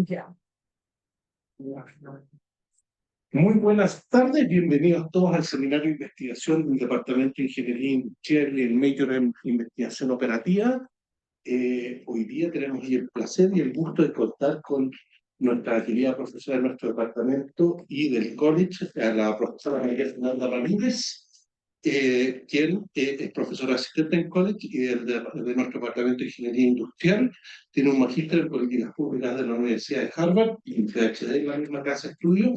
Ya. Muy buenas tardes, bienvenidos todos al seminario de investigación del Departamento de Ingeniería Industrial y el Major en Investigación Operativa. Hoy día tenemos el placer y el gusto de contar con nuestra querida profesora de nuestro departamento y del college, a la profesora María Fernanda Ramírez, quien es profesora asistente en college y de nuestro departamento de Ingeniería Industrial. Tiene un magíster en políticas públicas de la Universidad de Harvard y un PhD en la misma casa de estudio,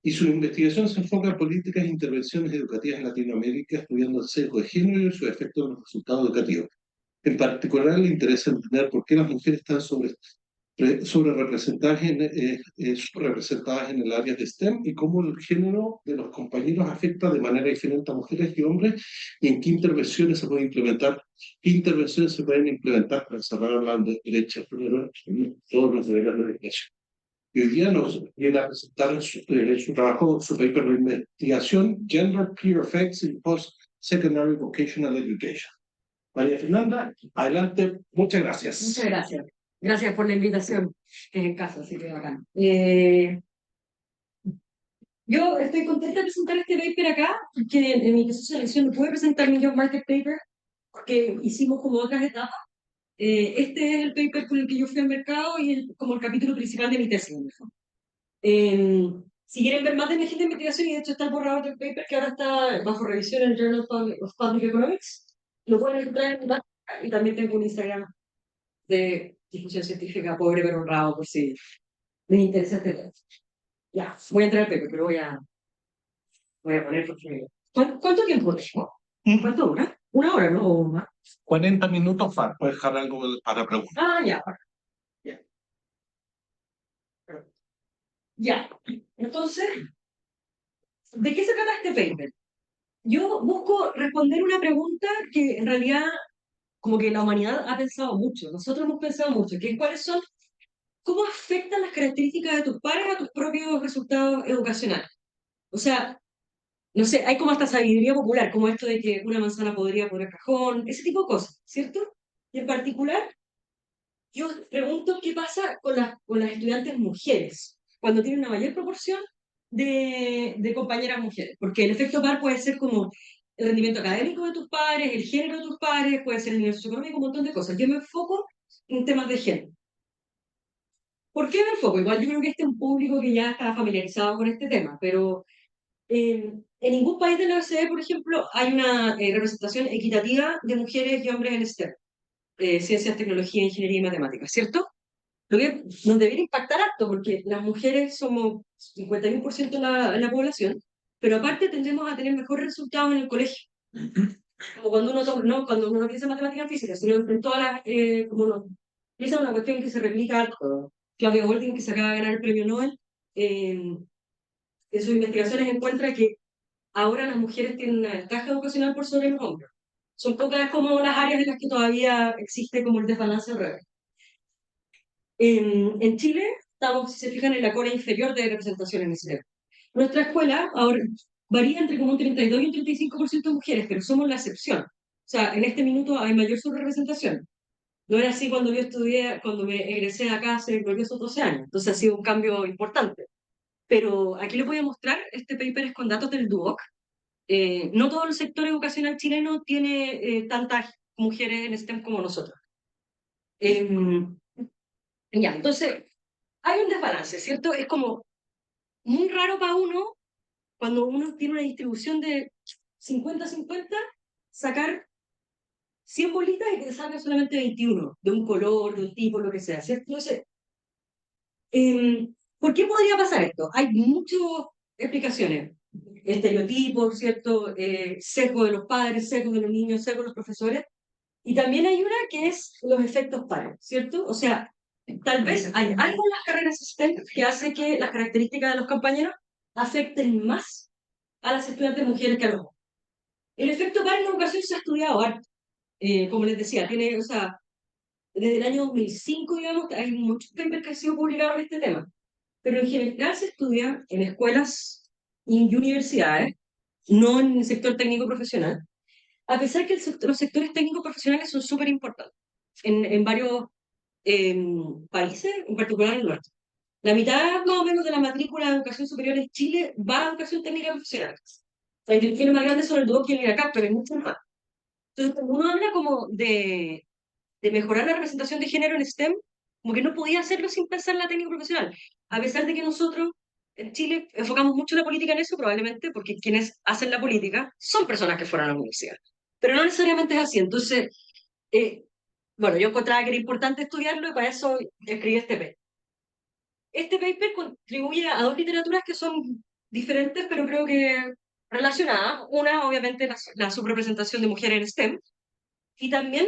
y su investigación se enfoca en políticas e intervenciones educativas en Latinoamérica, estudiando el sesgo de género y su efecto en los resultados educativos. En particular, le interesa entender por qué las mujeres están subrepresentadas en el área de STEM y cómo el género de los compañeros afecta de manera diferente a mujeres y hombres, y en qué intervenciones se pueden implementar, para cerrar la brecha en todos los niveles de educación. Y hoy día nos viene a presentar su trabajo, su paper de investigación, Gender Peer Effects in Post-Secondary Vocational Education. María Fernanda, adelante, muchas gracias. Muchas gracias. Gracias por la invitación, que es en casa, así que bacán. Yo estoy contenta de presentar este paper acá, porque en mi proceso de selección no pude presentar mi Job Market Paper, porque hicimos como otras etapas. Este es el paper con el que yo fui al mercado y como el capítulo principal de mi tesis. Si quieren ver más de mi agenda de investigación, y de hecho está el borrador del paper que ahora está bajo revisión en el Journal of Public Economics, lo pueden encontrar en mi página, y también tengo un Instagram de difusión científica pobre pero honrado, por si les interesa este tema. Ya, voy a entrar al paper, pero voy a poner porque... ¿Cuánto tiempo tengo? ¿Cuánto dura? ¿Una hora, no? ¿O más? 40 minutos para puedes dejar algo para preguntar. Ah, ya. Ya. Ya. Entonces, ¿de qué se trata este paper? Yo busco responder una pregunta que en realidad como que la humanidad ha pensado mucho, nosotros hemos pensado mucho, que es cuáles son, cómo afectan las características de tus pares a tus propios resultados educacionales. O sea, no sé, hay como hasta sabiduría popular, como esto de que una manzana podría poner cajón, ese tipo de cosas, ¿cierto? Y en particular, yo pregunto qué pasa con las estudiantes mujeres, cuando tienen una mayor proporción de compañeras mujeres, porque el efecto par puede ser como el rendimiento académico de tus pares, el género de tus pares, puede ser el nivel socioeconómico, un montón de cosas. Yo me enfoco en temas de género. ¿Por qué me enfoco? Igual yo creo que este es un público que ya está familiarizado con este tema, pero en ningún país de la OCDE, por ejemplo, hay una representación equitativa de mujeres y hombres en STEM, ciencias, tecnología, ingeniería y matemáticas, ¿cierto? Lo que nos debería impactar harto, porque las mujeres somos 51% de la población, pero aparte tendemos a tener mejores resultados en el colegio. Como cuando uno, no, cuando uno piensa en matemáticas físicas, sino en todas las, como uno piensa en una cuestión que se replica harto. Claudia Golding, que se acaba de ganar el premio Nobel, en sus investigaciones encuentra que ahora las mujeres tienen una ventaja educacional por sobre los hombres. Son pocas como las áreas en las que todavía existe como el desbalance al revés. En Chile estamos, si se fijan, en la cola inferior de representación en ese tema. Nuestra escuela ahora varía entre como un 32 y un 35% de mujeres, pero somos la excepción. O sea, en este minuto hay mayor subrepresentación. No era así cuando yo estudié, cuando me egresé de acá hace esos 12 años. Entonces ha sido un cambio importante. Pero aquí les voy a mostrar, este paper es con datos del DUOC. No todo el sector educacional chileno tiene tantas mujeres en STEM como nosotros. Ya, entonces, hay un desbalance, ¿cierto? Es como muy raro para uno, cuando uno tiene una distribución de 50-50, sacar 100 bolitas y que te salga solamente 21, de un color, de un tipo, lo que sea, ¿cierto? Entonces, ¿por qué podría pasar esto? Hay muchas explicaciones. Estereotipos, ¿cierto? Sesgo de los padres, sesgo de los niños, sesgo de los profesores. Y también hay una que es los efectos pares, ¿cierto? O sea, tal vez hay algo en las carreras STEM que hace que las características de los compañeros afecten más a las estudiantes mujeres que a los hombres. El efecto par en la educación se ha estudiado harto. Como les decía, tiene, o sea, desde el año 2005, digamos, hay muchos papers que han sido publicados en este tema. Pero en general se estudia en escuelas y universidades, no en el sector técnico profesional, a pesar que los sectores técnicos profesionales son súper importantes en varios países, en particular en el norte. La mitad más o menos de la matrícula de educación superior en Chile va a educación técnica profesional. Las instituciones más grandes son el Duoc y el INACAP, pero hay muchas más. Entonces, cuando uno habla como de mejorar la representación de género en STEM, como que no podía hacerlo sin pensar en la técnica profesional. A pesar de que nosotros en Chile enfocamos mucho la política en eso, probablemente porque quienes hacen la política son personas que fueron a la universidad. Pero no necesariamente es así. Entonces, eh, bueno, yo encontraba que era importante estudiarlo y para eso escribí este paper. Este paper contribuye a dos literaturas que son diferentes, pero creo que relacionadas. Una, obviamente, la subrepresentación de mujeres en STEM, y también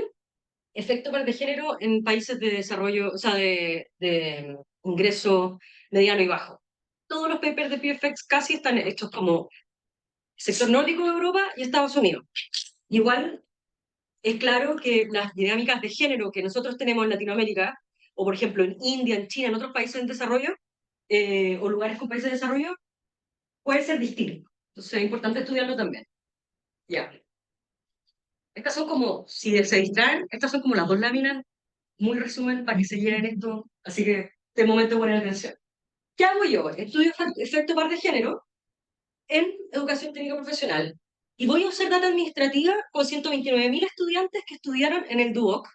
efecto de género en países de desarrollo, o sea, de ingreso mediano y bajo. Todos los papers de PFX casi están hechos como sector nórdico de Europa y Estados Unidos. Igual es claro que las dinámicas de género que nosotros tenemos en Latinoamérica, o por ejemplo en India, en China, en otros países en desarrollo, o lugares con países de desarrollo, puede ser distinto. Entonces es importante estudiarlo también. Ya. Estas son como, si se distraen, estas son como las dos láminas, muy resumen para que se lleven esto, así que de momento poner atención. ¿Qué hago yo? Estudio efecto par de género en educación técnica profesional y voy a usar data administrativa con 129.000 estudiantes que estudiaron en el DUOC,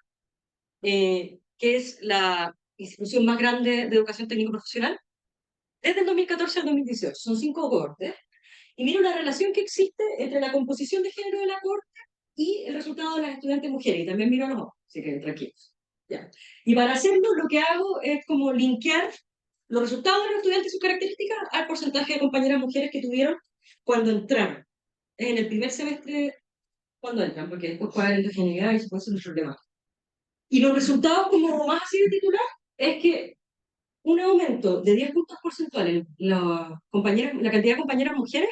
que es la institución más grande de educación técnica profesional, desde el 2014 al 2018. Son 5 cohortes. Y miro la relación que existe entre la composición de género de la cohorte y el resultado de las estudiantes mujeres. Y también miro a los hombres, así que tranquilos. Ya. Y para hacerlo, lo que hago es como linkear los resultados de los estudiantes y sus características al porcentaje de compañeras mujeres que tuvieron cuando entraron. En el primer semestre, cuando entran, porque después puede haber heterogeneidad y se puede hacer un problema. Y los resultados, como más así de titular, es que un aumento de 10 puntos porcentuales en la cantidad de compañeras mujeres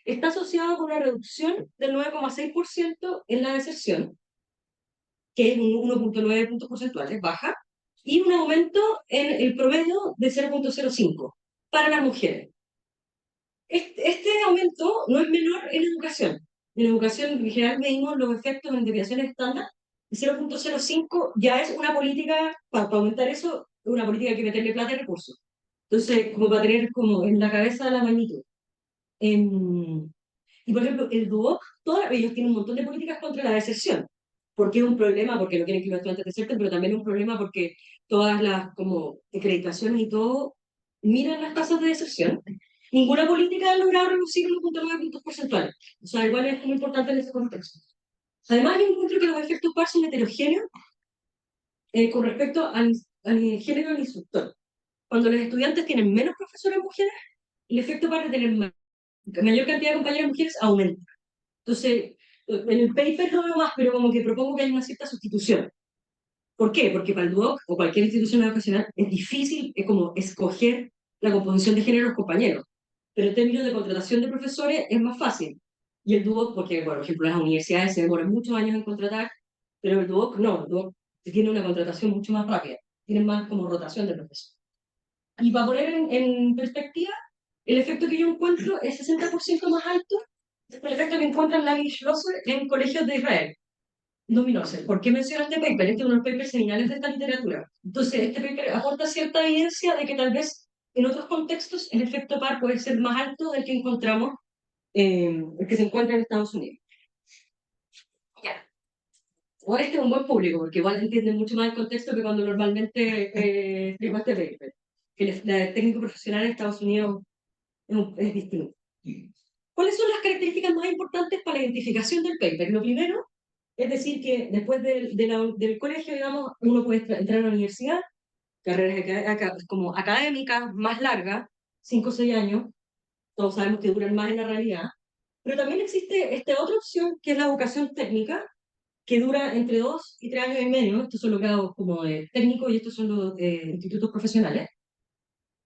está asociado con una reducción del 9,6% en la deserción, que es un 1,9 puntos porcentuales, baja, y un aumento en el promedio de 0,05 para las mujeres. Este aumento no es menor en educación. En educación en general medimos los efectos en desviaciones estándar, y 0,05 ya es una política, para aumentar eso, una política que meterle plata y recursos. Entonces, como para tener como en la cabeza la magnitud. Y por ejemplo, el DUOC, todos ellos tienen un montón de políticas contra la deserción. Porque es un problema, porque no quieren que los estudiantes deserten, pero también es un problema porque todas las como acreditaciones y todo miran las tasas de deserción. Ninguna política ha logrado reducir 1,9 puntos porcentuales. O sea, igual es muy importante en ese contexto. Además, yo encuentro que los efectos par son heterogéneos con respecto al género del instructor. Cuando los estudiantes tienen menos profesoras mujeres, el efecto par de tener mayor cantidad de compañeras mujeres aumenta. Entonces, en el paper no veo más, pero como que propongo que haya una cierta sustitución. ¿Por qué? Porque para el DUOC o cualquier institución educacional es difícil como escoger la composición de género de los compañeros. Pero en términos de contratación de profesores es más fácil. Y el DUOC, porque, bueno, por ejemplo, las universidades se demoran muchos años en contratar, pero el DUOC no, el DUOC tiene una contratación mucho más rápida, tiene más como rotación de profesores. Y para poner en perspectiva, el efecto que yo encuentro es 60% más alto el efecto que encuentran Lavi y Schlosser en colegios de Israel. Dominose. ¿Por qué menciono este paper? Este es uno de los papers seminales de esta literatura. Entonces, este paper aporta cierta evidencia de que tal vez en otros contextos el efecto par puede ser más alto del que encontramos, el que se encuentra en Estados Unidos. Ya. Ahora este es un buen público, porque igual entienden mucho más el contexto que cuando normalmente escribo este paper. Que el técnico profesional en Estados Unidos es distinto. ¿Cuáles son las características más importantes para la identificación del paper? Lo primero es decir que después del colegio, digamos, uno puede entrar a la universidad, carreras como académicas más largas, 5 o 6 años, todos sabemos que duran más en la realidad, pero también existe esta otra opción que es la educación técnica, que dura entre 2 y 3 años y medio. Estos son los grados como de técnico y estos son los institutos profesionales,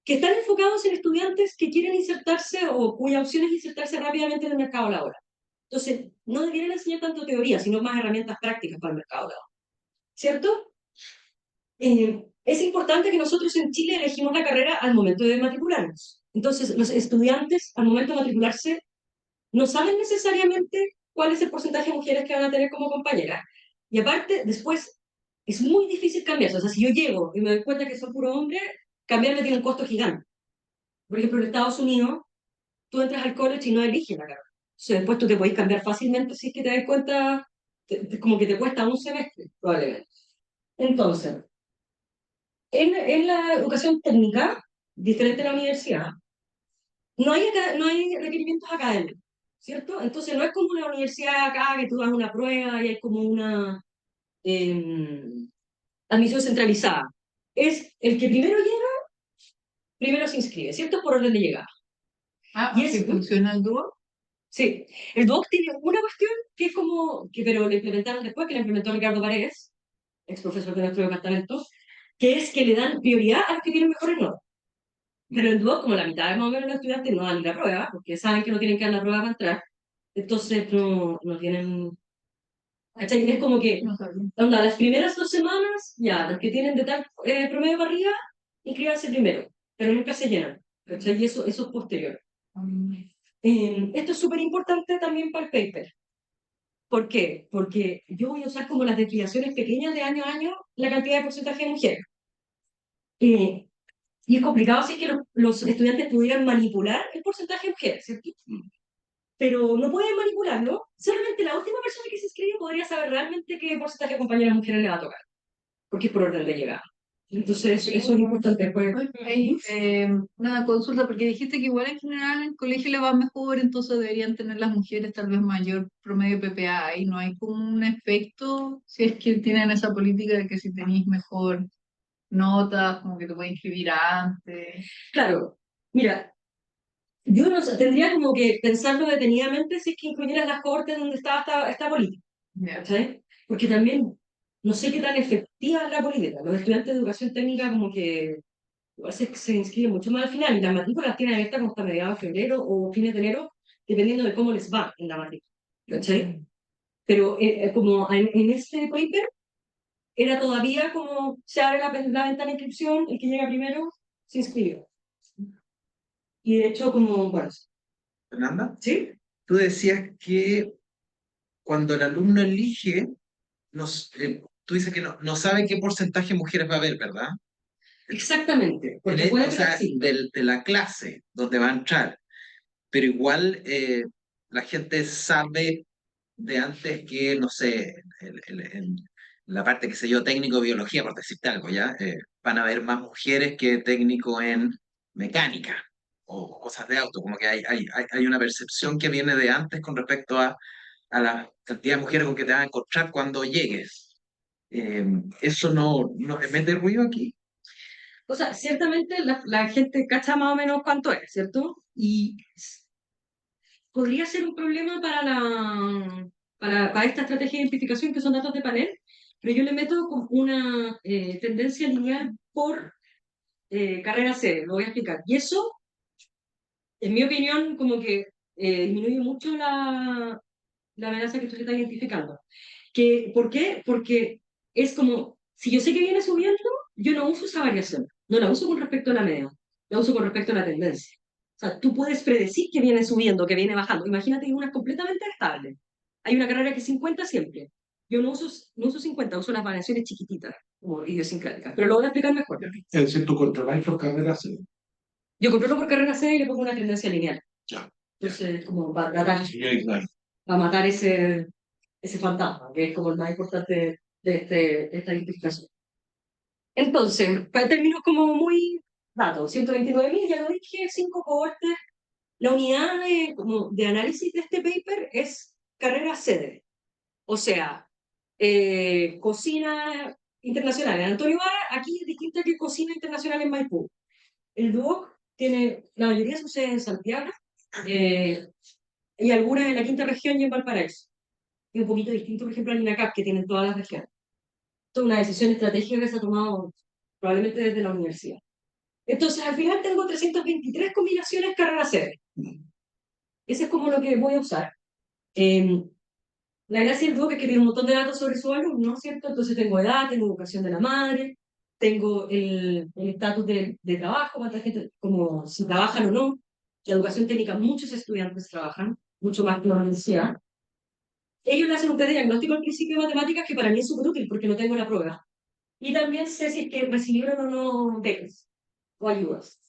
que están enfocados en estudiantes que quieren insertarse o cuya opción es insertarse rápidamente en el mercado laboral. Entonces, no debieran enseñar tanto teoría, sino más herramientas prácticas para el mercado laboral. ¿Cierto? Es importante que nosotros en Chile elegimos la carrera al momento de matricularnos. Entonces, los estudiantes al momento de matricularse no saben necesariamente cuál es el porcentaje de mujeres que van a tener como compañeras. Y aparte, después, es muy difícil cambiarse. O sea, si yo llego y me doy cuenta que son puro hombres, cambiarme tiene un costo gigante. Por ejemplo, en Estados Unidos, tú entras al college y no eliges la carrera. Entonces, después tú te podés cambiar fácilmente si es que te das cuenta, como que te cuesta un semestre, probablemente. Entonces, en la educación técnica, diferente a la universidad, no hay requerimientos académicos, ¿cierto? Entonces, no es como una universidad acá que tú das una prueba y hay como una eh, admisión centralizada. Es el que primero llega, primero se inscribe, ¿cierto? Por orden de llegada. Ah, Y así funciona el dúo. sí, el DOC tiene una cuestión que es como, que, pero lo implementaron después, que lo implementó Ricardo Paredes, ex profesor de nuestro departamento, que es que le dan prioridad a los que tienen mejores notas. Pero el DOC, como la mitad más o menos de los estudiantes no dan ni la prueba, porque saben que no tienen que dar la prueba para entrar, entonces no tienen... ¿Cachai? Es como que, No sabía. onda, las primeras 2 semanas, ya, los que tienen de tal promedio para arriba, inscríbanse primero, pero nunca se llenan. ¿Cachai? Y eso es posterior. Esto es súper importante también para el paper. ¿Por qué? Porque yo voy a usar como las desviaciones pequeñas de año a año la cantidad de porcentaje de mujeres. Eh, y es complicado si es que los estudiantes pudieran manipular el porcentaje de mujeres, ¿cierto? Pero no pueden manipularlo. Solamente la última persona que se inscribe podría saber realmente qué porcentaje de compañeras mujeres le va a tocar, porque es por orden de llegada. Entonces, eso es importante. Pues. Oye, una consulta, porque dijiste que igual en general en el colegio le va mejor, entonces deberían tener las mujeres tal vez mayor promedio PPA, y no hay como un efecto si es que tienen esa política de que si tenéis mejor notas, como que te pueden inscribir antes. Claro, mira, yo no sé, tendría como que pensarlo detenidamente si es que incluyeras las cohortes donde estaba esta política. Ya. ¿Cachai? Porque también no sé qué tan efectiva es la política. Los estudiantes de educación técnica como que igual se inscriben mucho más al final y las matrículas las tienen abiertas como hasta mediados de febrero o fines de enero, dependiendo de cómo les va en la matrícula. ¿Cachai? Pero como en este paper era todavía como se abre la ventana de inscripción, el que llega primero se inscribe. Y de hecho como, bueno, Fernanda, ¿sí? tú decías que cuando el alumno elige, tú dices que no sabe qué porcentaje de mujeres va a haber, ¿verdad? Exactamente, porque puede O sea, sí. de la clase donde va a entrar, pero igual la gente sabe de antes que, no sé, en la parte, qué sé yo, técnico de biología, por decirte algo, ¿ya? Van a haber más mujeres que técnico en mecánica o cosas de auto, como que hay una percepción que viene de antes con respecto a la cantidad de mujeres con que te vas a encontrar cuando llegues. ¿Eso no te mete ruido aquí? O sea, ciertamente la gente cacha más o menos cuánto es, ¿cierto? Y podría ser un problema para esta estrategia de identificación que son datos de panel, pero yo le meto como una tendencia lineal por carrera C, lo voy a explicar. Y eso, en mi opinión, como que disminuye mucho la amenaza que tú estás identificando. ¿Por qué? Porque es como, si yo sé que viene subiendo, yo no uso esa variación, no la uso con respecto a la media, la uso con respecto a la tendencia. O sea, tú puedes predecir que viene subiendo, que viene bajando. Imagínate que una es completamente estable. Hay una carrera que es 50 siempre. Yo no uso 50, uso las variaciones chiquititas, como idiosincráticas, pero lo voy a explicar mejor. Es decir, tú controláis por carreras. Yo controlo por carrera C y le pongo una tendencia lineal. Ya. Entonces, como para tratar, Sí, claro. para matar ese fantasma, que es como el más importante de esta identificación. Entonces, para términos como muy datos, 129.000, ya lo dije, 5 cohortes. La unidad de análisis de este paper es carrera sede, o sea, cocina internacional. En Antonio Vara, aquí es distinta que cocina internacional en Maipú. El DUOC tiene, la mayoría de sus sedes en Santiago y algunas en la quinta región y en Valparaíso. Es un poquito distinto, por ejemplo, al INACAP, que tienen todas las regiones. Esto es una decisión estratégica que se ha tomado probablemente desde la universidad. Entonces, al final tengo 323 combinaciones carrera sede. Ese es como lo que voy a usar. La gracia del blog es que tiene un montón de datos sobre su alumno, ¿cierto? Entonces tengo edad, tengo educación de la madre, tengo el estatus de trabajo, cuánta gente, como si trabajan o no. La educación técnica, muchos estudiantes trabajan, mucho más que la universidad. Ellos le hacen un diagnóstico al principio de matemáticas que para mí es súper útil porque no tengo la prueba. Y también sé si es que recibieron o no becas. o ayudas.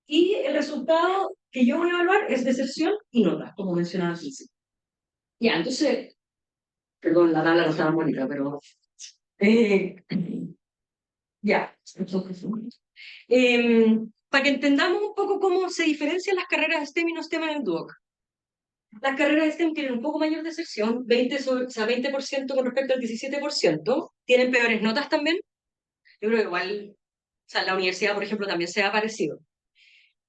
Y el resultado que yo voy a evaluar es deserción y nota, como mencionaba al principio. Ya, entonces, perdón, la tabla no estaba bonita, pero... ya, entonces... para que entendamos un poco cómo se diferencian las carreras STEM y no STEM en el Duoc. Las carreras STEM tienen un poco mayor deserción, 20% con respecto al 17%, tienen peores notas también. Yo creo que igual, o sea, en la universidad, por ejemplo, también se ha parecido.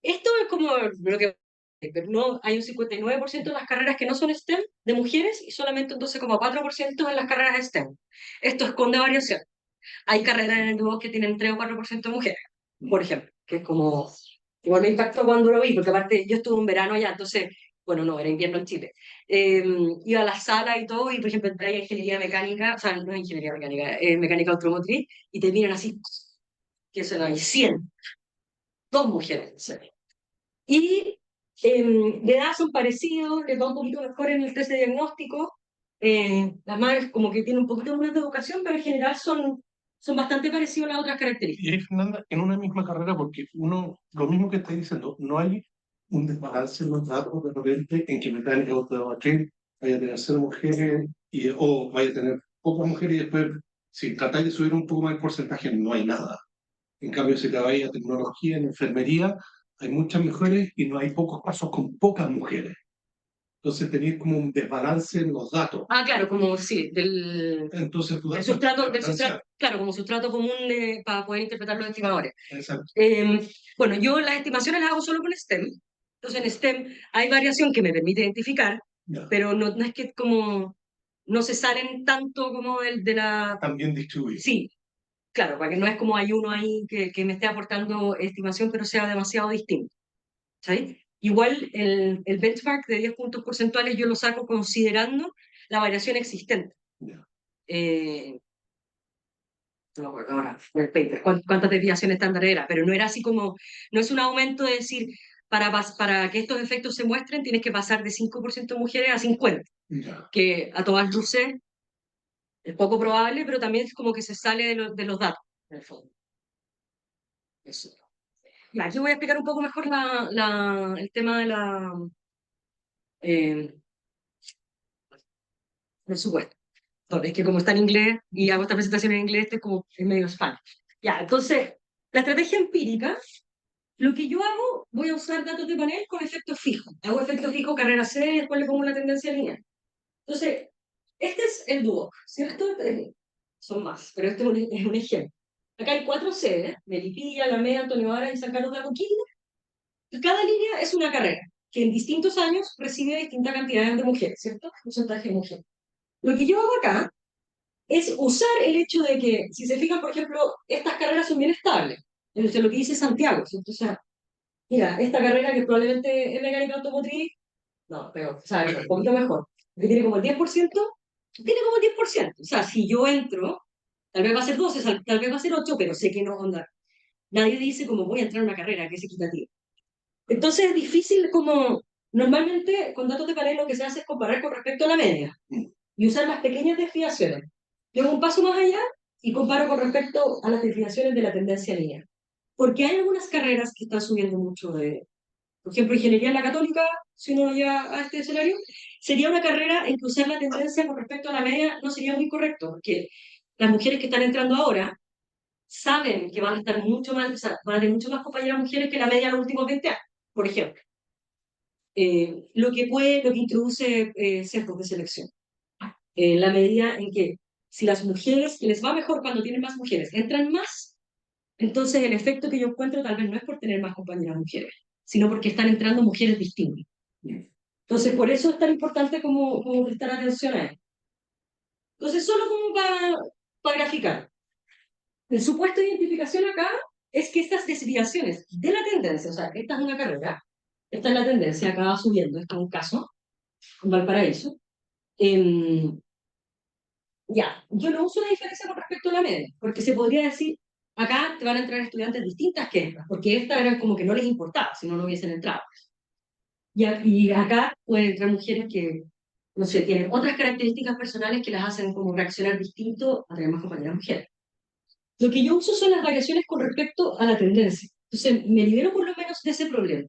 Esto es como lo que... Pero no, hay un 59% de las carreras que no son STEM de mujeres y solamente un 12,4% en las carreras STEM. Esto esconde variación. Hay carreras en el Duoc que tienen 3 o 4% de mujeres, por ejemplo, que es como... Igual me impactó cuando lo vi, porque aparte yo estuve un verano allá, entonces, bueno, no, era invierno en Chile. Iba a la sala y todo, y por ejemplo entré a ingeniería mecánica, o sea, no es ingeniería mecánica, mecánica automotriz, y te miran así, que eso no hay 100, dos mujeres, en serio. Y de edad son parecidos, les va un poquito mejor en el test de diagnóstico. Las madres como que tienen un poquito más de educación, pero en general son bastante parecidos a las otras características. Y ahí, Fernanda, en una misma carrera, porque uno, lo mismo que está diciendo, no hay un desbalance en los datos de repente en que mecánica automotriz vaya a tener 0 mujeres o vaya a tener pocas mujeres y después, si tratáis de subir un poco más el porcentaje, no hay nada. En cambio, si te vais a tecnología, en enfermería, hay muchas mujeres y no hay pocos casos con pocas mujeres. Entonces tenéis como un desbalance en los datos. Ah, claro, como sí, Entonces tú del das sustrato, claro, como sustrato común para poder interpretar los estimadores. Exacto. Bueno, yo las estimaciones las hago solo con STEM. Entonces en STEM hay variación que me permite identificar, Ya. pero no es que como no se salen tanto como el de la... También distribuido. Sí, claro, para que no es como hay uno ahí que me esté aportando estimación, pero sea demasiado distinto. ¿Sí? Igual el benchmark de 10 puntos porcentuales yo lo saco considerando la variación existente. Ya. No me acuerdo ahora, en el paper, cuántas desviaciones estándar era, pero no era así como, no es un aumento de decir, para que estos efectos se muestren, tienes que pasar de 5% mujeres a 50%, Ya. que a todas luces es poco probable, pero también es como que se sale de los datos, en el fondo. Eso. Ya, aquí voy a explicar un poco mejor el tema de la presupuesto. Es que como está en inglés y hago esta presentación en inglés, estoy como en medio spam. Ya, entonces, la estrategia empírica, lo que yo hago, voy a usar datos de panel con efectos fijos. Hago efectos fijos, carrera C, y después le pongo una tendencia lineal. Entonces, este es el Duoc, ¿cierto? Son más, pero este es un ejemplo. Acá hay 4 sedes, Melipilla, Alameda, Antonio Vara y San Carlos de Apoquindo, y cada línea es una carrera, que en distintos años recibe distinta cantidad de mujeres, ¿cierto? Porcentaje de mujeres. Lo que yo hago acá es usar el hecho de que, si se fijan, por ejemplo, estas carreras son bien estables. Entonces, lo que dice Santiago, ¿cierto? O sea, mira, esta carrera que probablemente es mecánica automotriz, no, pero, o sea, es un poquito mejor, que tiene como el 10%, tiene como el 10%. O sea, si yo entro, tal vez va a ser 12, tal vez va a ser 8, pero sé que no onda. Nadie dice como voy a entrar a una carrera que es equitativa. Entonces es difícil como, normalmente con datos de panel lo que se hace es comparar con respecto a la media y usar las pequeñas desviaciones. Yo hago un paso más allá y comparo con respecto a las desviaciones de la tendencia lineal. Porque hay algunas carreras que están subiendo mucho de, por ejemplo, ingeniería en la católica, si uno lo lleva a este escenario, sería una carrera en que usar la tendencia con respecto a la media no sería muy correcto, porque las mujeres que están entrando ahora saben que van a estar mucho más, o sea, van a tener mucho más compañeras mujeres que la media de los últimos 20 años, por ejemplo. Lo que introduce sesgos de selección. En la medida en que si las mujeres, que les va mejor cuando tienen más mujeres, entran más, entonces el efecto que yo encuentro tal vez no es por tener más compañeras mujeres, sino porque están entrando mujeres distintas. Entonces, por eso es tan importante como prestar atención a esto. Entonces, solo como para graficar. El supuesto de identificación acá es que estas desviaciones de la tendencia, o sea, esta es una carrera, esta es la tendencia, acá va subiendo, esto es un caso, en Valparaíso. Ya, yo no uso la diferencia con respecto a la media, porque se podría decir, acá te van a entrar estudiantes distintas que estas, porque estas eran como que no les importaba si no hubiesen entrado. Y acá pueden entrar mujeres que, no sé, tienen otras características personales que las hacen como reaccionar distinto a tener más compañeras mujeres. Lo que yo uso son las variaciones con respecto a la tendencia. Entonces, me libero por lo menos de ese problema.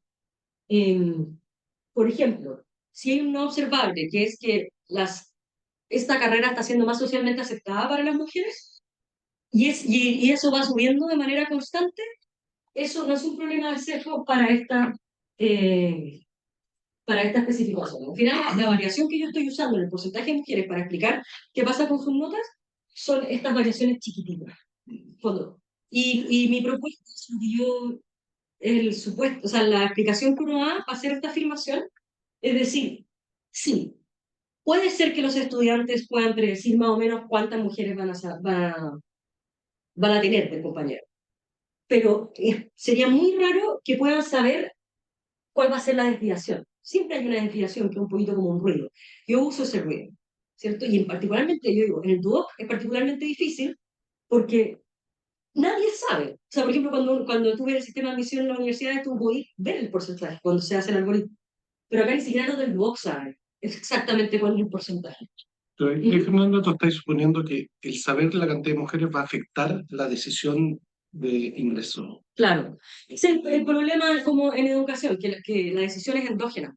Por ejemplo, si hay un no observable, que es que esta carrera está siendo más socialmente aceptada para las mujeres, y eso va subiendo de manera constante, eso no es un problema de sesgo eh, para esta especificación. Al final, la variación que yo estoy usando en el porcentaje de mujeres para explicar qué pasa con sus notas son estas variaciones chiquititas. Fondo. Y mi propuesta es que el supuesto, o sea, la explicación que uno da para hacer esta afirmación es decir, sí, puede ser que los estudiantes puedan predecir más o menos cuántas mujeres van a tener de compañero, pero sería muy raro que puedan saber cuál va a ser la desviación. Siempre hay una desviación que es un poquito como un ruido. Yo uso ese ruido, ¿cierto? Y particularmente, yo digo, en el Duoc es particularmente difícil porque nadie sabe. O sea, por ejemplo, cuando tú ves el sistema de admisión en la universidad, tú puedes ver el porcentaje cuando se hace el algoritmo. Pero acá ni siquiera los del Duoc saben exactamente cuál es el porcentaje. Entonces, Fernando, tú estás suponiendo que el saber la cantidad de mujeres va a afectar la decisión de ingreso. Claro. Ese es el problema como en educación, que la decisión es endógena.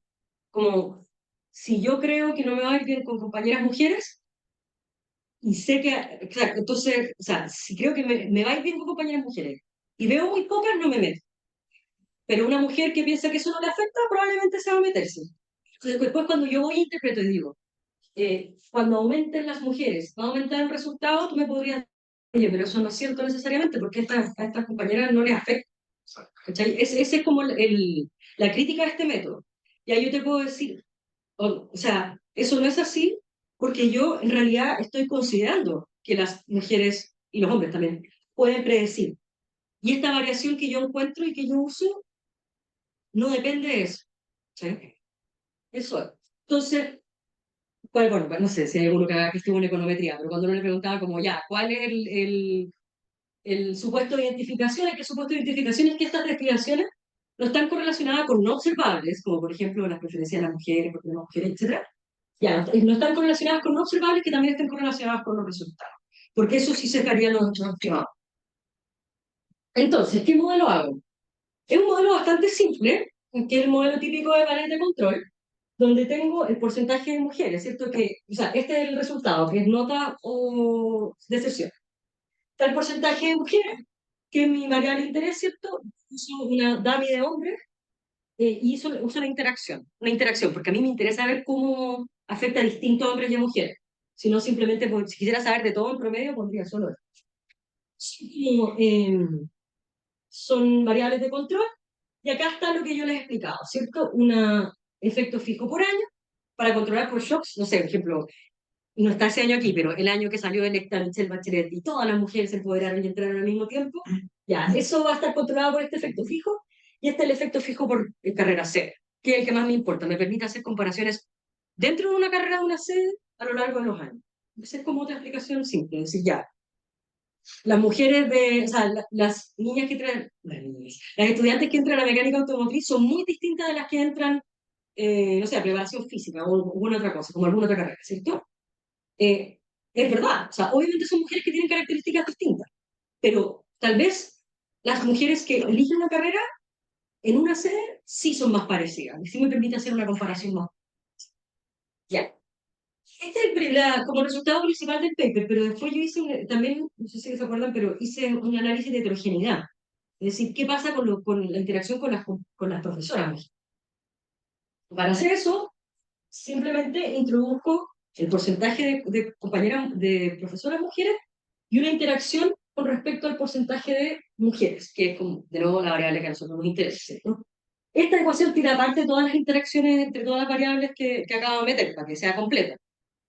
Como si yo creo que no me va a ir bien con compañeras mujeres, y sé que, exacto, entonces, o sea, si creo que me va a ir bien con compañeras mujeres, y veo muy pocas, no me meto. Pero una mujer que piensa que eso no le afecta, probablemente se va a meterse. Entonces, después cuando yo voy e interpreto y digo, cuando aumenten las mujeres, va a aumentar el resultado, tú me podrías decir, oye, pero eso no es cierto necesariamente, porque a estas compañeras no les afecta. ¿Cachai? Ese es como la crítica a este método. Y ahí yo te puedo decir, o sea, eso no es así porque yo en realidad estoy considerando que las mujeres y los hombres también pueden predecir. Y esta variación que yo encuentro y que yo uso no depende de eso. ¿Sí? Eso es. Entonces, bueno, no sé si hay alguno que estuvo en econometría, pero cuando uno le preguntaba como ya, ¿cuál es el supuesto de identificación? Es que el supuesto de identificación es que estas desviaciones no están correlacionadas con no observables, como por ejemplo las preferencias de las mujeres, porque las mujeres, etc. Ya, no están correlacionadas con no observables que también estén correlacionadas con los resultados, porque eso sí se estaría los estimados. Entonces, ¿qué modelo hago? Es un modelo bastante simple, que es el modelo típico de panel de control, donde tengo el porcentaje de mujeres, ¿cierto? O sea, este es el resultado, que es nota o deserción. Está el porcentaje de mujeres, que es mi variable de interés, ¿cierto? Uso una dummy de hombres y uso una interacción, porque a mí me interesa ver cómo afecta a distintos hombres y a mujeres. Si no, simplemente, si quisiera saber de todo en promedio, pondría solo eso. Son variables de control, y acá está lo que yo les he explicado, ¿cierto? Un efecto fijo por año para controlar por shocks, no sé, por ejemplo, no está ese año aquí, pero el año que salió electa Michelle Bachelet y todas las mujeres se empoderaron y entraron al mismo tiempo, ya, eso va a estar controlado por este efecto fijo, y este es el efecto fijo por carrera C, que es el que más me importa, me permite hacer comparaciones dentro de una carrera de una sede a lo largo de los años. Esa es como otra explicación simple, es decir, ya, las mujeres o sea, las niñas que entran, las estudiantes que entran a mecánica automotriz son muy distintas de las que entran, no sé, a preparación física o alguna otra cosa, como alguna otra carrera, ¿cierto? Eh, es verdad, o sea, obviamente son mujeres que tienen características distintas, pero tal vez las mujeres que eligen una carrera en una sede sí son más parecidas, y sí me permite hacer una comparación más. Ya. Este es como resultado principal del paper, pero después yo hice también, no sé si se acuerdan, pero hice un análisis de heterogeneidad. Es decir, ¿qué pasa con la interacción con las profesoras? Para hacer eso, simplemente introduzco el porcentaje de compañeras, de profesoras mujeres y una interacción con respecto al porcentaje de mujeres, que es como, de nuevo la variable que a nosotros nos interesa, ¿cierto? Esta ecuación tira aparte todas las interacciones entre todas las variables que acabo de meter para que sea completa,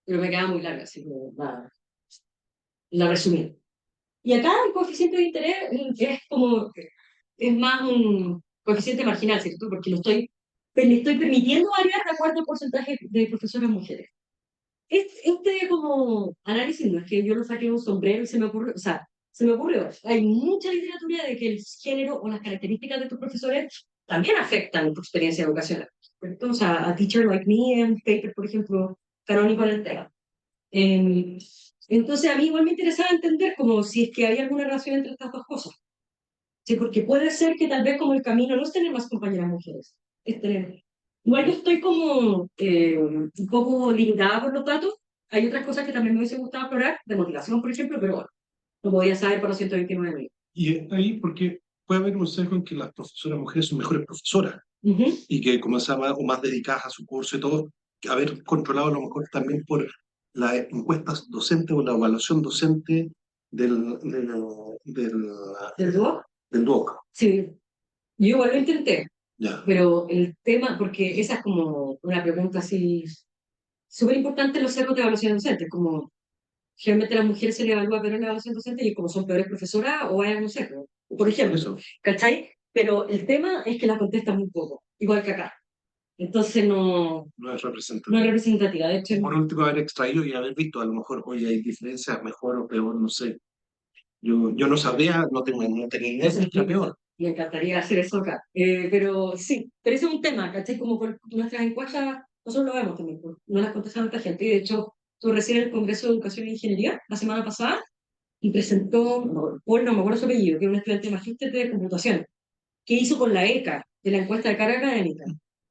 pero me queda muy larga, así que la resumí. Y acá el coeficiente de interés es más un coeficiente marginal, ¿cierto? Porque le estoy permitiendo variar de acuerdo al porcentaje de profesoras mujeres. Este como análisis no es que yo lo saqué de un sombrero y se me ocurrió, o sea, se me ocurrió. Hay mucha literatura de que el género o las características de tus profesores también afectan tu experiencia educacional. ¿Cierto? O sea, A Teacher Like Me, en paper, por ejemplo, canónico en el tema. Entonces, a mí igual me interesaba entender como si es que había alguna relación entre estas dos cosas. Sí, porque puede ser que tal vez como el camino no es tener más compañeras mujeres, es tener... Igual yo estoy como un poco limitada por los datos. Hay otras cosas que también me hubiese gustado explorar, de motivación, por ejemplo, pero bueno, no podía saber por los 129.000. Y es ahí porque puede haber un sesgo en que las profesoras mujeres son mejores profesoras Ujú. y que como se llama, o más dedicadas a su curso y todo, haber controlado a lo mejor también por las encuestas docentes o la evaluación docente del, del, del, ¿Del dúo? del DUOC. Sí, yo igual lo intenté, Ya, pero el tema, porque esa es como una pregunta así súper importante en los cerros de evaluación docente, como generalmente a las mujeres se le evalúa peor en la evaluación docente y como son peores profesoras o hay algún cerro, por ejemplo, eso ¿cachai? Pero el tema es que la contestan muy poco, igual que acá. Entonces no, no es no es representativo. representativa. De hecho, Por último, haber extraído y haber visto, a lo mejor, oye, hay diferencias, mejor o peor, no sé. Yo no sabría, no tenía idea si era peor. me encantaría hacer eso acá. Pero sí, pero ese es un tema, ¿cachai? Como por nuestras encuestas, nosotros lo vemos también, pues, no las contesta tanta gente. Y de hecho, tú recién en el Congreso de Educación e Ingeniería, la semana pasada, y presentó, no me acuerdo su apellido, que es un estudiante de magíster de computación, que hizo con la ECA, de la encuesta de carga académica.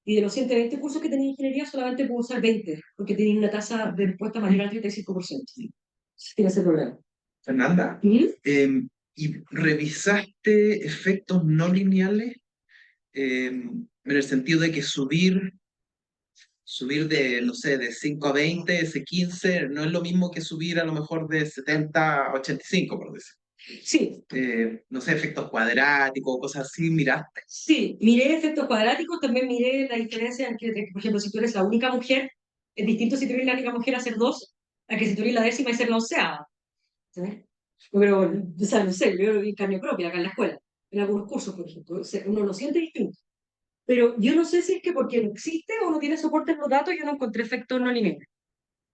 Y de los 120 cursos que tenía ingeniería, solamente pudo usar 20, porque tenía una tasa de respuesta mayor al 35%. Tiene ese problema. Fernanda, ¿Mm? ¿y revisaste efectos no lineales en el sentido de que subir de, no sé, de 5 a 20, ese 15, no es lo mismo que subir a lo mejor de 70 a 85, por decir? Sí, No sé, efectos cuadráticos, cosas así, miraste. sí, miré efectos cuadráticos, también miré la diferencia entre, por ejemplo, si tú eres la única mujer, es distinto si tú eres la única mujer a ser dos, a que si tú eres la décima y ser la onceava. ¿Sabes? Pero, o sea, no sé, yo lo vi en carne propia acá en la escuela, en algunos cursos, por ejemplo, o sea, uno lo siente distinto. Pero yo no sé si es que porque no existe o no tiene soporte en los datos, yo no encontré efectos no lineales.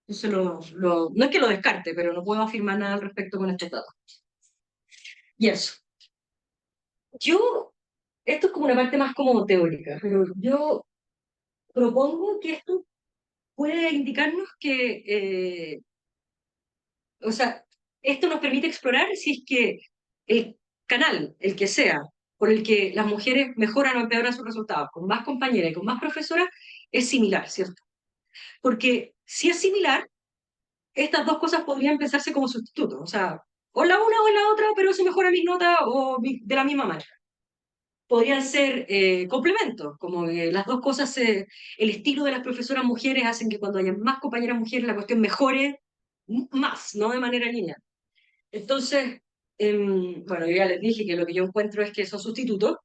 Entonces, no es que lo descarte, pero no puedo afirmar nada al respecto con estos datos. Y eso. Yo, esto es como una parte más como teórica, pero yo propongo que esto puede indicarnos que, o sea, esto nos permite explorar si es que el canal, el que sea, por el que las mujeres mejoran o empeoran sus resultados, con más compañeras y con más profesoras, es similar, ¿cierto? Porque si es similar, estas dos cosas podrían pensarse como sustitutos, o sea, o la una o la otra, pero se mejora mis notas o de la misma manera. Podrían ser complementos, como las dos cosas, el estilo de las profesoras mujeres hacen que cuando haya más compañeras mujeres la cuestión mejore más, no de manera lineal. Entonces, bueno, yo ya les dije que lo que yo encuentro es que son sustitutos,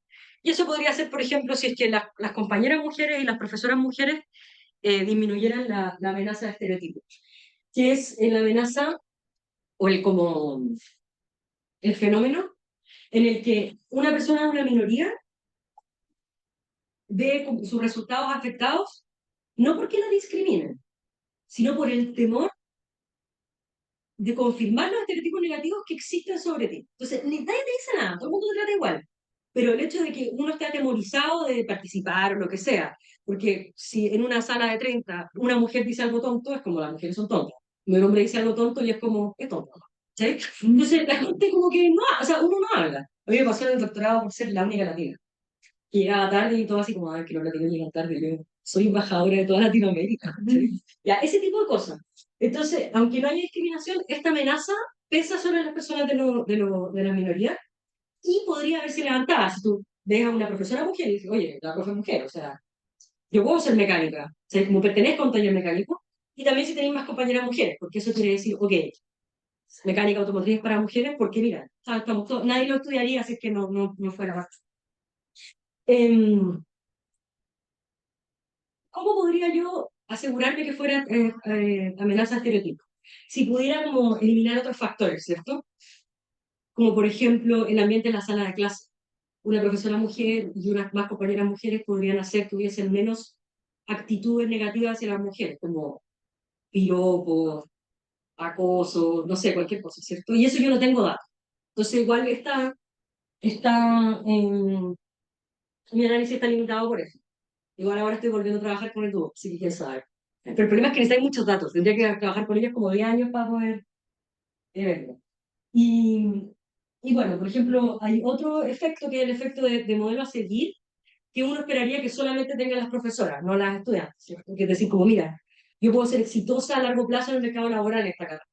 y eso podría ser, por ejemplo, si es que las compañeras mujeres y las profesoras mujeres disminuyeran la amenaza de estereotipos, que es la amenaza o como el fenómeno en el que una persona de una minoría ve sus resultados afectados, no porque la discriminen, sino por el temor de confirmar los estereotipos negativos que existen sobre ti. Entonces, nadie te dice nada, todo el mundo te trata igual. Pero el hecho de que uno esté atemorizado de participar o lo que sea, porque si en una sala de 30 una mujer dice algo tonto, es como las mujeres son tontas. Y un hombre dice algo tonto y es como, es tonto. ¿Sí? Entonces, la gente como que no, o sea, uno no habla. A mí me pasó en el doctorado por ser la única latina. Que llegaba tarde y todo así como, ay, que los latinos llegan tarde, yo soy embajadora de toda Latinoamérica. ¿Sí? Ya, ese tipo de cosas. Entonces, aunque no haya discriminación, esta amenaza pesa sobre las personas de la minoría y podría verse levantada si tú ves a una profesora mujer y dices, oye, la profe es mujer, o sea, yo puedo ser mecánica, o sea, como pertenezco a un taller mecánico, y también si tenéis más compañeras mujeres, porque eso quiere decir, ok, mecánica automotriz para mujeres, porque mira, estamos todos, nadie lo estudiaría si es que no fuera más. ¿Cómo podría yo asegurarme que fuera amenaza estereotipo? Si pudiera como eliminar otros factores, ¿cierto? Como por ejemplo el ambiente en la sala de clase. Una profesora mujer y unas más compañeras mujeres podrían hacer que hubiesen menos actitudes negativas hacia las mujeres, como piropos, acoso, no sé, cualquier cosa, ¿cierto? Y eso yo no tengo datos. Entonces igual mi análisis está limitado por eso. Igual ahora estoy volviendo a trabajar con el dúo, así que quién sabe. Pero el problema es que necesitáis muchos datos. Tendría que trabajar con ellos como 10 años para poder verlo. Y Y bueno, por ejemplo, hay otro efecto que es el efecto de modelo a seguir, que uno esperaría que solamente tengan las profesoras, no las estudiantes, ¿cierto? Que es decir, como, mira, yo puedo ser exitosa a largo plazo en el mercado laboral en esta carrera.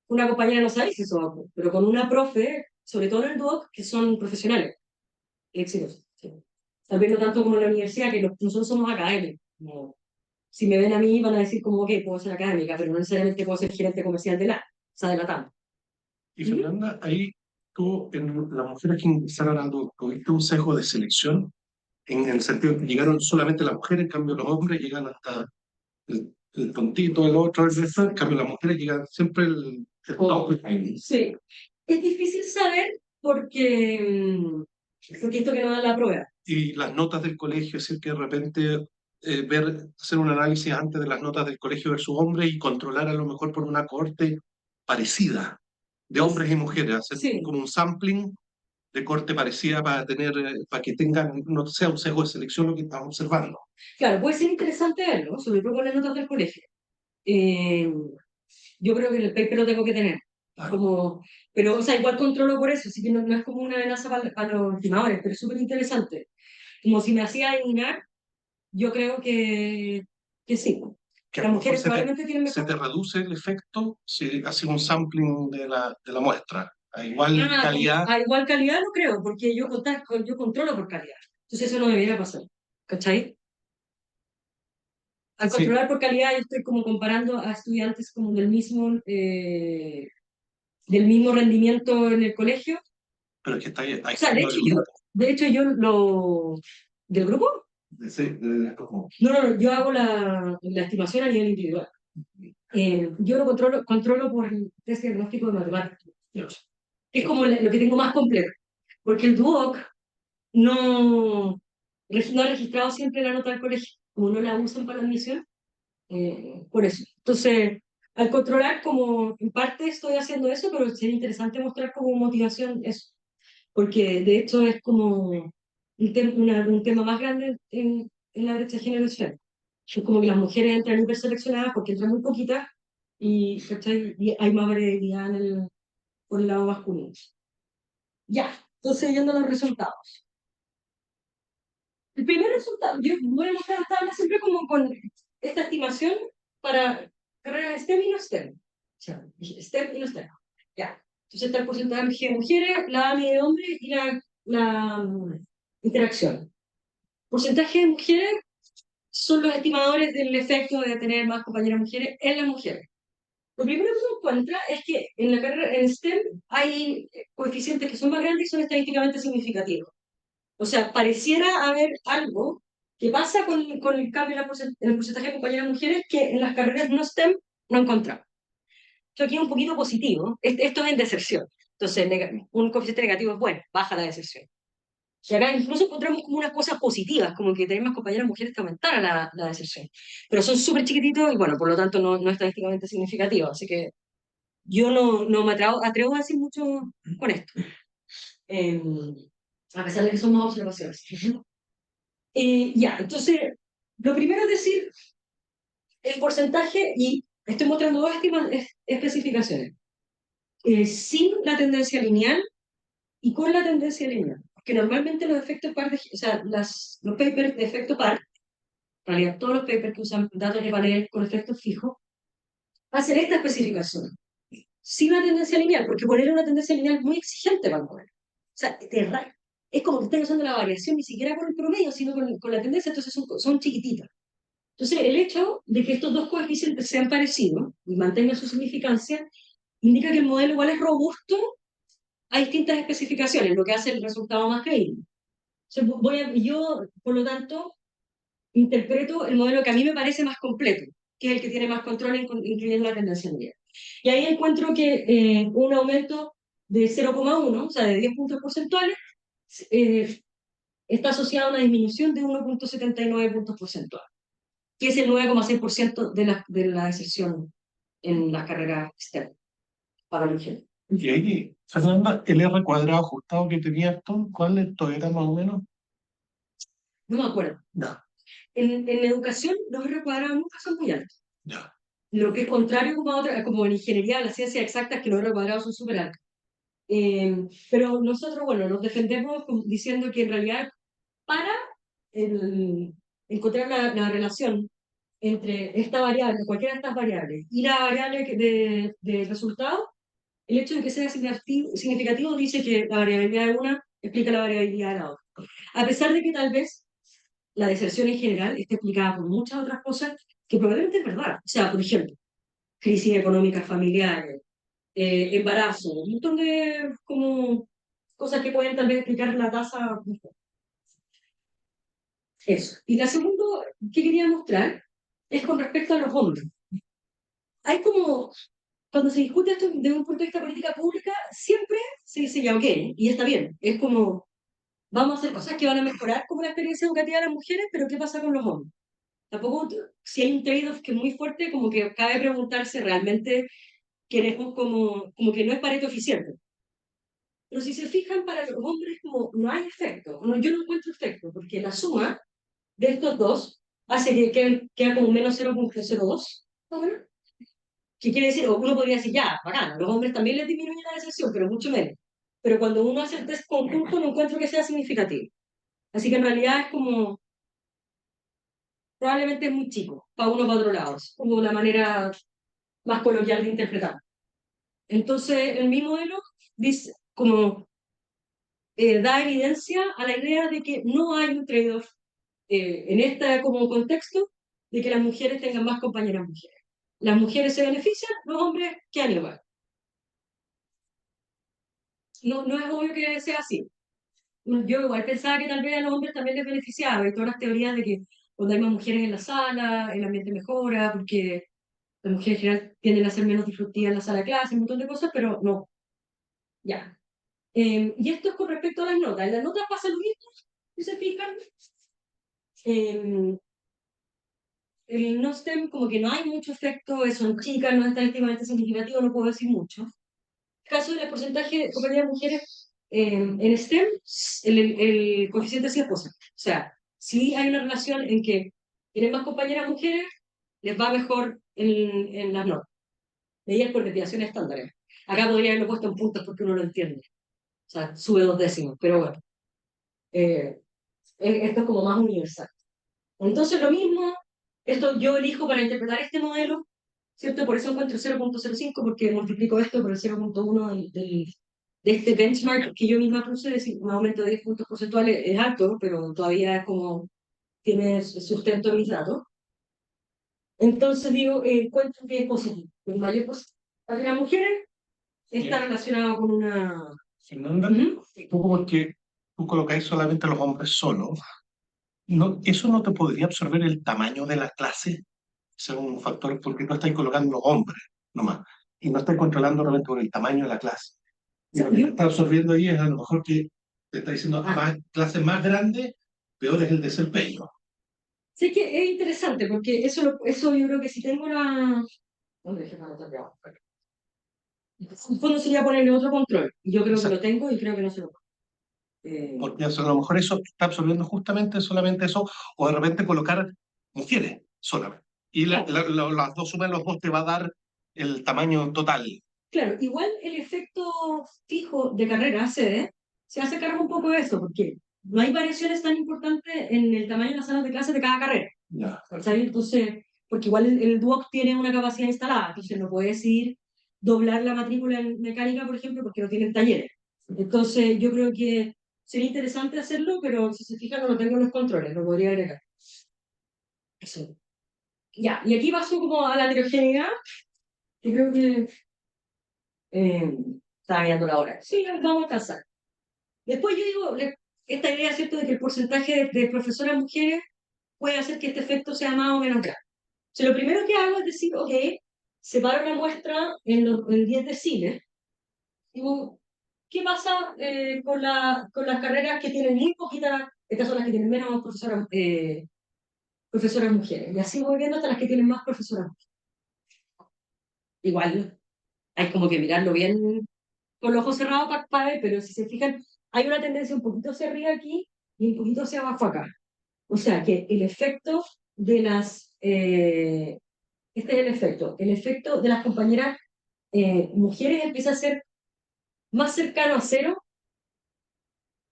Una compañera no sabe si eso va a ocurrir, pero con una profe, sobre todo en el DOC, que son profesionales, exitosos. ¿Sí? Tal vez no tanto como en la universidad, que nosotros somos académicos. Como, si me ven a mí van a decir como, ok, puedo ser académica, pero no necesariamente puedo ser gerente comercial de la, o sea, de la TAM. Y Fernanda, ahí tú, en las mujeres que ingresaron al DOC, ¿tuviste un sesgo de selección? En el sentido que llegaron solamente las mujeres, en cambio los hombres llegan hasta el tontito, el otro, el resto, en cambio las mujeres llegan siempre el top. Sí, es difícil saber porque, porque esto que no da la prueba. Y las notas del colegio, es decir, que de repente hacer un análisis antes de las notas del colegio versus hombres y controlar a lo mejor por una corte parecida de hombres y mujeres, hacer Sí. como un sampling de corte parecida para tener, para que tengan, no sea un sesgo de selección lo que estamos observando. Claro, puede ser interesante verlo, ¿no? Sobre todo con las notas del colegio. Yo creo que en el paper lo tengo que tener. Como, pero, o sea, igual controlo por eso, así que no, no es como una amenaza para los estimadores, pero es súper interesante. Como si me hacía adivinar, yo creo que sí. Que a Las lo mejor mujeres probablemente tienen se mejor. te reduce el efecto si haces un sampling de la muestra. A igual calidad. A igual calidad no creo, porque yo controlo por calidad. Entonces eso no debería pasar. ¿Cachai? Al Sí, controlar por calidad, yo estoy como comparando a estudiantes como del mismo rendimiento en el colegio. pero es que está ahí, O sea, de hecho yo ¿Del grupo? como, No, no, no, yo hago la estimación a nivel individual. Yo lo controlo por el test diagnóstico de matemáticas, que es como lo que tengo más completo, porque el DUOC no ha registrado siempre la nota del colegio, como no la usan para la admisión, por eso. Entonces, al controlar, como en parte estoy haciendo eso, pero sería interesante mostrar como motivación eso, porque de hecho es como un tema más grande en la brecha generacional. Es como que las mujeres entran hiperseleccionadas porque entran muy poquitas y, ¿cachai? Y hay más variabilidad por el lado masculino. Ya, entonces yendo a los resultados. El primer resultado, yo voy a mostrar esta tabla siempre como con esta estimación para carreras STEM y no STEM. O sea, STEM y no STEM. Ya. Entonces está el porcentaje de mujeres, la AMI de hombres y la interacción. Porcentaje de mujeres son los estimadores del efecto de tener más compañeras mujeres en las mujeres. Lo primero que uno encuentra es que en la carrera en STEM hay coeficientes que son más grandes y son estadísticamente significativos. O sea, pareciera haber algo que pasa con el cambio en el porcentaje de compañeras mujeres que en las carreras no STEM no encontramos. Esto aquí es un poquito positivo. Esto es en deserción. Entonces, un coeficiente negativo es bueno, baja la deserción. Y acá incluso encontramos como unas cosas positivas, como que tener más compañeras mujeres que aumentara la deserción. Pero son súper chiquititos y bueno, por lo tanto no es estadísticamente significativo. Así que yo no me atrevo a decir mucho con esto. Eh, a pesar de que son más observaciones. Ya, entonces, lo primero es decir el porcentaje, y estoy mostrando dos especificaciones, sin la tendencia lineal y con la tendencia lineal. Porque normalmente los efectos par, o sea, los papers de efecto par, en realidad todos los papers que usan datos de panel con efectos fijos, hacen esta especificación, sin la tendencia lineal, porque poner una tendencia lineal es muy exigente para el modelo. O sea, es como que están usando la variación ni siquiera con el promedio, sino con la tendencia, entonces son chiquititas. Entonces, el hecho de que estos dos coeficientes sean parecidos y mantengan su significancia, indica que el modelo igual es robusto a distintas especificaciones, lo que hace el resultado más creíble. Yo, por lo tanto, interpreto el modelo que a mí me parece más completo, que es el que tiene más control, incluyendo la tendencia media. Y ahí encuentro que un aumento de 0,1, o sea, de 10 puntos porcentuales, está asociado a una disminución de 1,79 puntos porcentuales, que es el 9,6% de la deserción en la carrera externa para la mujer. Y ahí, Fernanda, el R cuadrado ajustado que tenía esto, ¿cuál esto era más o menos? No me acuerdo. No, En educación, los R cuadrados nunca son muy altos. ya. Lo que es contrario como en ingeniería, las ciencias exactas, que los R cuadrados son súper altos. Pero nosotros, bueno, nos defendemos diciendo que en realidad para encontrar la relación entre esta variable, cualquiera de estas variables, y la variable de resultado, el hecho de que sea significativo dice que la variabilidad de una explica la variabilidad de la otra. A pesar de que tal vez la deserción en general esté explicada por muchas otras cosas que probablemente es verdad. O sea, por ejemplo, crisis económicas familiares, embarazo, un montón de como cosas que pueden tal vez explicar la tasa. Eso. Y la segunda que quería mostrar es con respecto a los hombres. Hay como, cuando se discute esto desde un punto de vista de política pública, siempre se dice ya, ok, y está bien. Es como, vamos a hacer cosas que van a mejorar como la experiencia educativa de las mujeres, pero ¿qué pasa con los hombres? Tampoco, si hay un trade-off que es muy fuerte, como que cabe preguntarse realmente queremos como que no es Pareto eficiente. Pero si se fijan, para los hombres como no hay efecto, no, yo no encuentro efecto, porque la suma de estos dos hace que queda como menos 0,02, ¿no? Bueno, ¿qué quiere decir? O uno podría decir, ya, bacán, a los hombres también les disminuye la deserción, pero mucho menos. Pero cuando uno hace el test conjunto, no encuentro que sea significativo. Así que en realidad es como, probablemente es muy chico, para uno para otro lado, es como la manera más coloquial de interpretar. Entonces, el mi modelo dice, como da evidencia a la idea de que no hay un trade-off en este como contexto de que las mujeres tengan más compañeras mujeres. Las mujeres se benefician, los hombres quedan igual. No, no es obvio que sea así. Yo igual pensaba que tal vez a los hombres también les beneficiaba, y todas las teorías de que cuando hay más mujeres en la sala, el ambiente mejora, porque las mujeres en general tienden a ser menos disruptivas en la sala de clase, un montón de cosas, pero no, ya. Y esto es con respecto a las notas. En las notas pasa lo mismo, si se fijan. El no STEM, como que no hay mucho efecto, son chicas, no es estadísticamente significativo, no puedo decir mucho. En el caso del porcentaje de compañeras mujeres en STEM, el coeficiente sí es positivo. O sea, sí hay una relación en que tienen más compañeras mujeres, les va mejor en las notas. Medidas por desviaciones estándares. Acá podría haberlo puesto en puntos porque uno lo entiende. O sea, sube 2 décimos, pero bueno. Esto es como más universal. Entonces, lo mismo, esto yo elijo para interpretar este modelo, ¿cierto? Por eso encuentro 0,05, porque multiplico esto por el 0,1 de este benchmark que yo misma puse, es decir, un aumento de 10 puntos porcentuales es alto, pero todavía es como tiene sustento en mis datos. Entonces digo, encuentro que es positivo. El mayor porcentaje de las mujeres está relacionado con una... Fernanda, Ujú. un poco porque tú colocáis solamente a los hombres solos, no, ¿eso no te podría absorber el tamaño de la clase? Ser un factor porque no estáis colocando los hombres nomás y no estáis controlando realmente por el tamaño de la clase. Y lo que te está absorbiendo ahí es a lo mejor que te está diciendo a más clases más grandes, peor es el desempeño. Sí, que es interesante, porque eso yo creo que si tengo la... ¿Dónde dejé la nota de abajo? En el fondo sería ponerle otro control. Y yo creo que lo Exacto. tengo y creo que no se lo pongo. Porque a lo mejor eso está absorbiendo justamente solamente eso, o de repente colocar mujeres solamente. Y Claro, las dos sumas, los dos te va a dar el tamaño total. claro, igual el efecto fijo de carrera ACD se hace cargo un poco de eso, porque no hay variaciones tan importantes en el tamaño de las salas de clase de cada carrera. Ya. ¿Sabes? Entonces, porque igual el Duoc tiene una capacidad instalada, entonces no puedes ir doblar la matrícula en mecánica, por ejemplo, porque no tienen talleres. Entonces, yo creo que sería interesante hacerlo, pero si se fijan, no lo tengo en los controles, lo podría agregar. Eso. Ya, y aquí paso como a la heterogeneidad, que creo que estaba mirando la hora. Sí, vamos a alcanzar. Después yo digo, esta idea, ¿cierto?, de que el porcentaje de profesoras mujeres puede hacer que este efecto sea más o menos grande. O sea, lo primero que hago es decir, ok, separo la muestra en 10 deciles. Digo, ¿qué pasa con las carreras que tienen muy poquitas, estas son las que tienen menos profesoras mujeres? Y así voy viendo hasta las que tienen más profesoras mujeres. Igual, hay como que mirarlo bien con los ojos cerrados para ver, pero si se fijan, hay una tendencia un poquito hacia arriba aquí y un poquito hacia abajo acá. O sea que el efecto de las... este es el efecto. El efecto de las compañeras mujeres empieza a ser más cercano a cero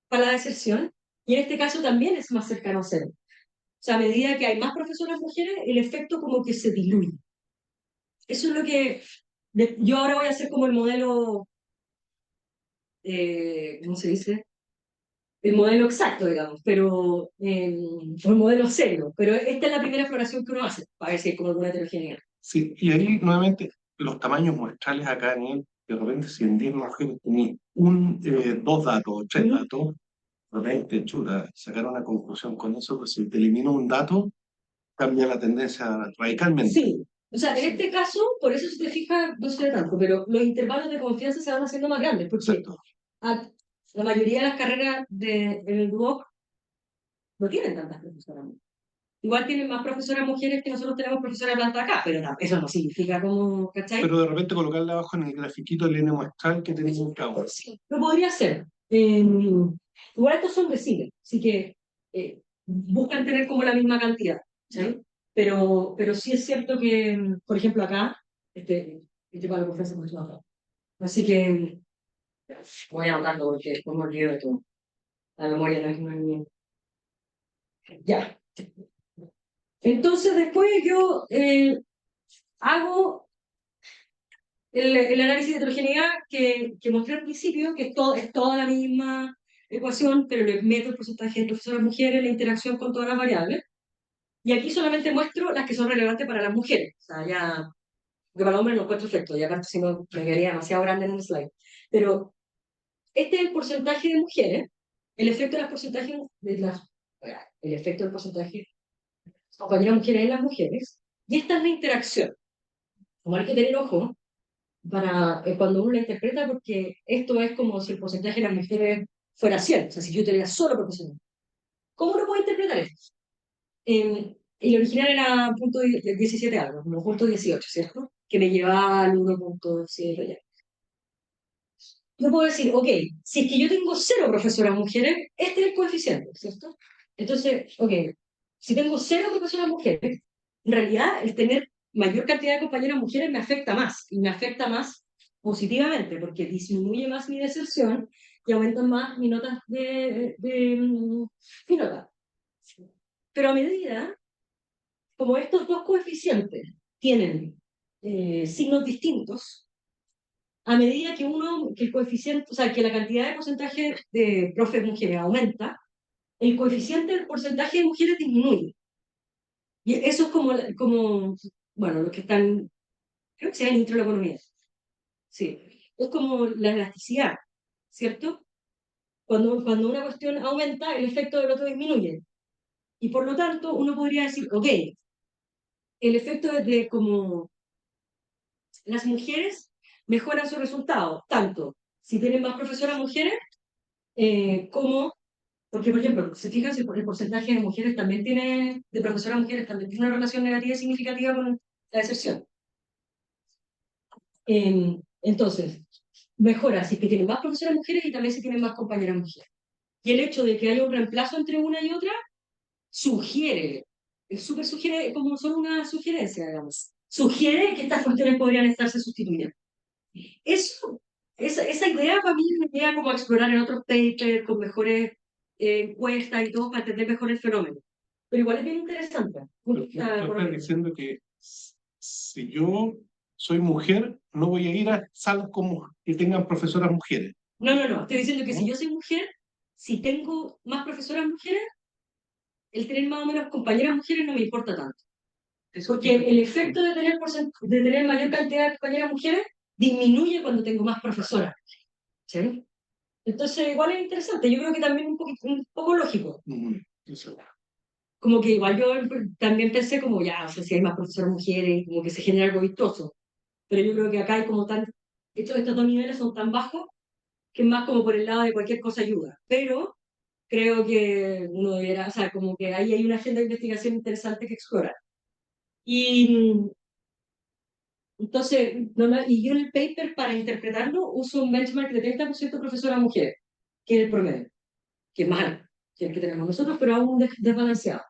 para la deserción, y en este caso también es más cercano a cero. O sea, a medida que hay más profesoras mujeres, el efecto como que se diluye. Eso es lo que yo ahora voy a hacer como el modelo, ¿cómo se dice? El modelo exacto, digamos, pero, o el modelo cero, pero esta es la primera exploración que uno hace, para ver si hay como alguna heterogeneidad. Sí, y ahí nuevamente los tamaños muestrales acá, de repente si en 10 mujeres tenía dos datos o tres datos, de repente, chuta, sacar una conclusión con eso, pues si te elimino un dato, cambia la tendencia radicalmente. Sí, o sea, en este caso, por eso si te fijas, no se ve tanto, pero los intervalos de confianza se van haciendo más grandes, porque Exacto. la mayoría de las carreras en el DUOC no tienen tantas profesoras mujeres. Igual tienen más profesoras mujeres que nosotros tenemos profesoras blancas acá, pero no, eso no significa como, ¿cachai? Pero de repente colocarle abajo en el grafiquito el N muestral que tenemos en cada uno. Sí, lo podría hacer. Igual estos son deciles, así que buscan tener como la misma cantidad, ¿sí? Pero sí es cierto que, por ejemplo, acá, este para la conferencia mucho más. Así que voy anotando porque después me olvido de todo. La memoria no es mía. Ya. Entonces después yo hago el análisis de heterogeneidad que mostré al principio, que es toda la misma ecuación, pero le meto el porcentaje de profesoras mujeres, la interacción con todas las variables. Y aquí solamente muestro las que son relevantes para las mujeres. O sea, ya, porque para los hombres no encuentro efecto, y aparte si no me quedaría demasiado grande en el slide. Pero este es el porcentaje de mujeres, el efecto de las porcentajes de las, el efecto del porcentaje de compañeras mujeres en las mujeres, y esta es la interacción. Como hay que tener ojo, para cuando uno la interpreta, porque esto es como si el porcentaje de las mujeres fuera 100, o sea, si yo tuviera solo proporcional. ¿Cómo uno puede interpretar esto? El original era punto 17 algo, como punto 18, ¿cierto? Que me llevaba al 1.7 ya. Yo puedo decir, ok, si es que yo tengo cero profesoras mujeres, este es el coeficiente, ¿cierto? Entonces, ok, si tengo cero profesoras mujeres, en realidad el tener mayor cantidad de compañeras mujeres me afecta más, y me afecta más positivamente, porque disminuye más mi deserción y aumentan más mis notas mi nota. Pero a medida, como estos dos coeficientes tienen signos distintos, a medida que el coeficiente, o sea, que la cantidad de porcentaje de profes mujeres aumenta, el coeficiente del porcentaje de mujeres disminuye. Y eso es como bueno, los que están, creo que se llama intro de la economía. Sí, es como la elasticidad, ¿cierto? Cuando una cuestión aumenta, el efecto del otro disminuye. Y por lo tanto, uno podría decir, ok, el efecto de como las mujeres mejoran su resultado, tanto si tienen más profesoras mujeres, como, porque por ejemplo, se fijan, el porcentaje de mujeres también tiene, de profesoras mujeres también tiene una relación negativa significativa con la deserción. Entonces, mejora si es que tienen más profesoras mujeres y también si tienen más compañeras mujeres. Y el hecho de que haya un reemplazo entre una y otra sugiere, es súper sugiere, como son una sugerencia, digamos, sugiere que estas cuestiones podrían estarse sustituyendo. Eso, esa idea para mí me idea como a explorar en otros papers, con mejores encuestas y todo, para entender mejor el fenómeno. Pero igual es bien interesante. Tú estás diciendo que si yo soy mujer, no voy a ir a salas como que tengan profesoras mujeres. No. Estoy diciendo que si yo soy mujer, si tengo más profesoras mujeres, el tener más o menos compañeras mujeres no me importa tanto. Porque el efecto de tener mayor cantidad de compañeras mujeres disminuye cuando tengo más profesoras. ¿Sí? Entonces, igual es interesante. Yo creo que también un poco lógico. Eso. Como que igual yo también pensé como, ya, o sea, si hay más profesoras mujeres, como que se genera algo vistoso. Pero yo creo que acá hay como tan, estos dos niveles son tan bajos que es más como por el lado de cualquier cosa ayuda. Pero creo que uno debería, o sea, como que ahí hay una agenda de investigación interesante que explorar. Y entonces, y yo en el paper para interpretarlo uso un benchmark de 30% profesoras mujeres, que es el promedio, que es más alto que el que tenemos nosotros, pero aún desbalanceado.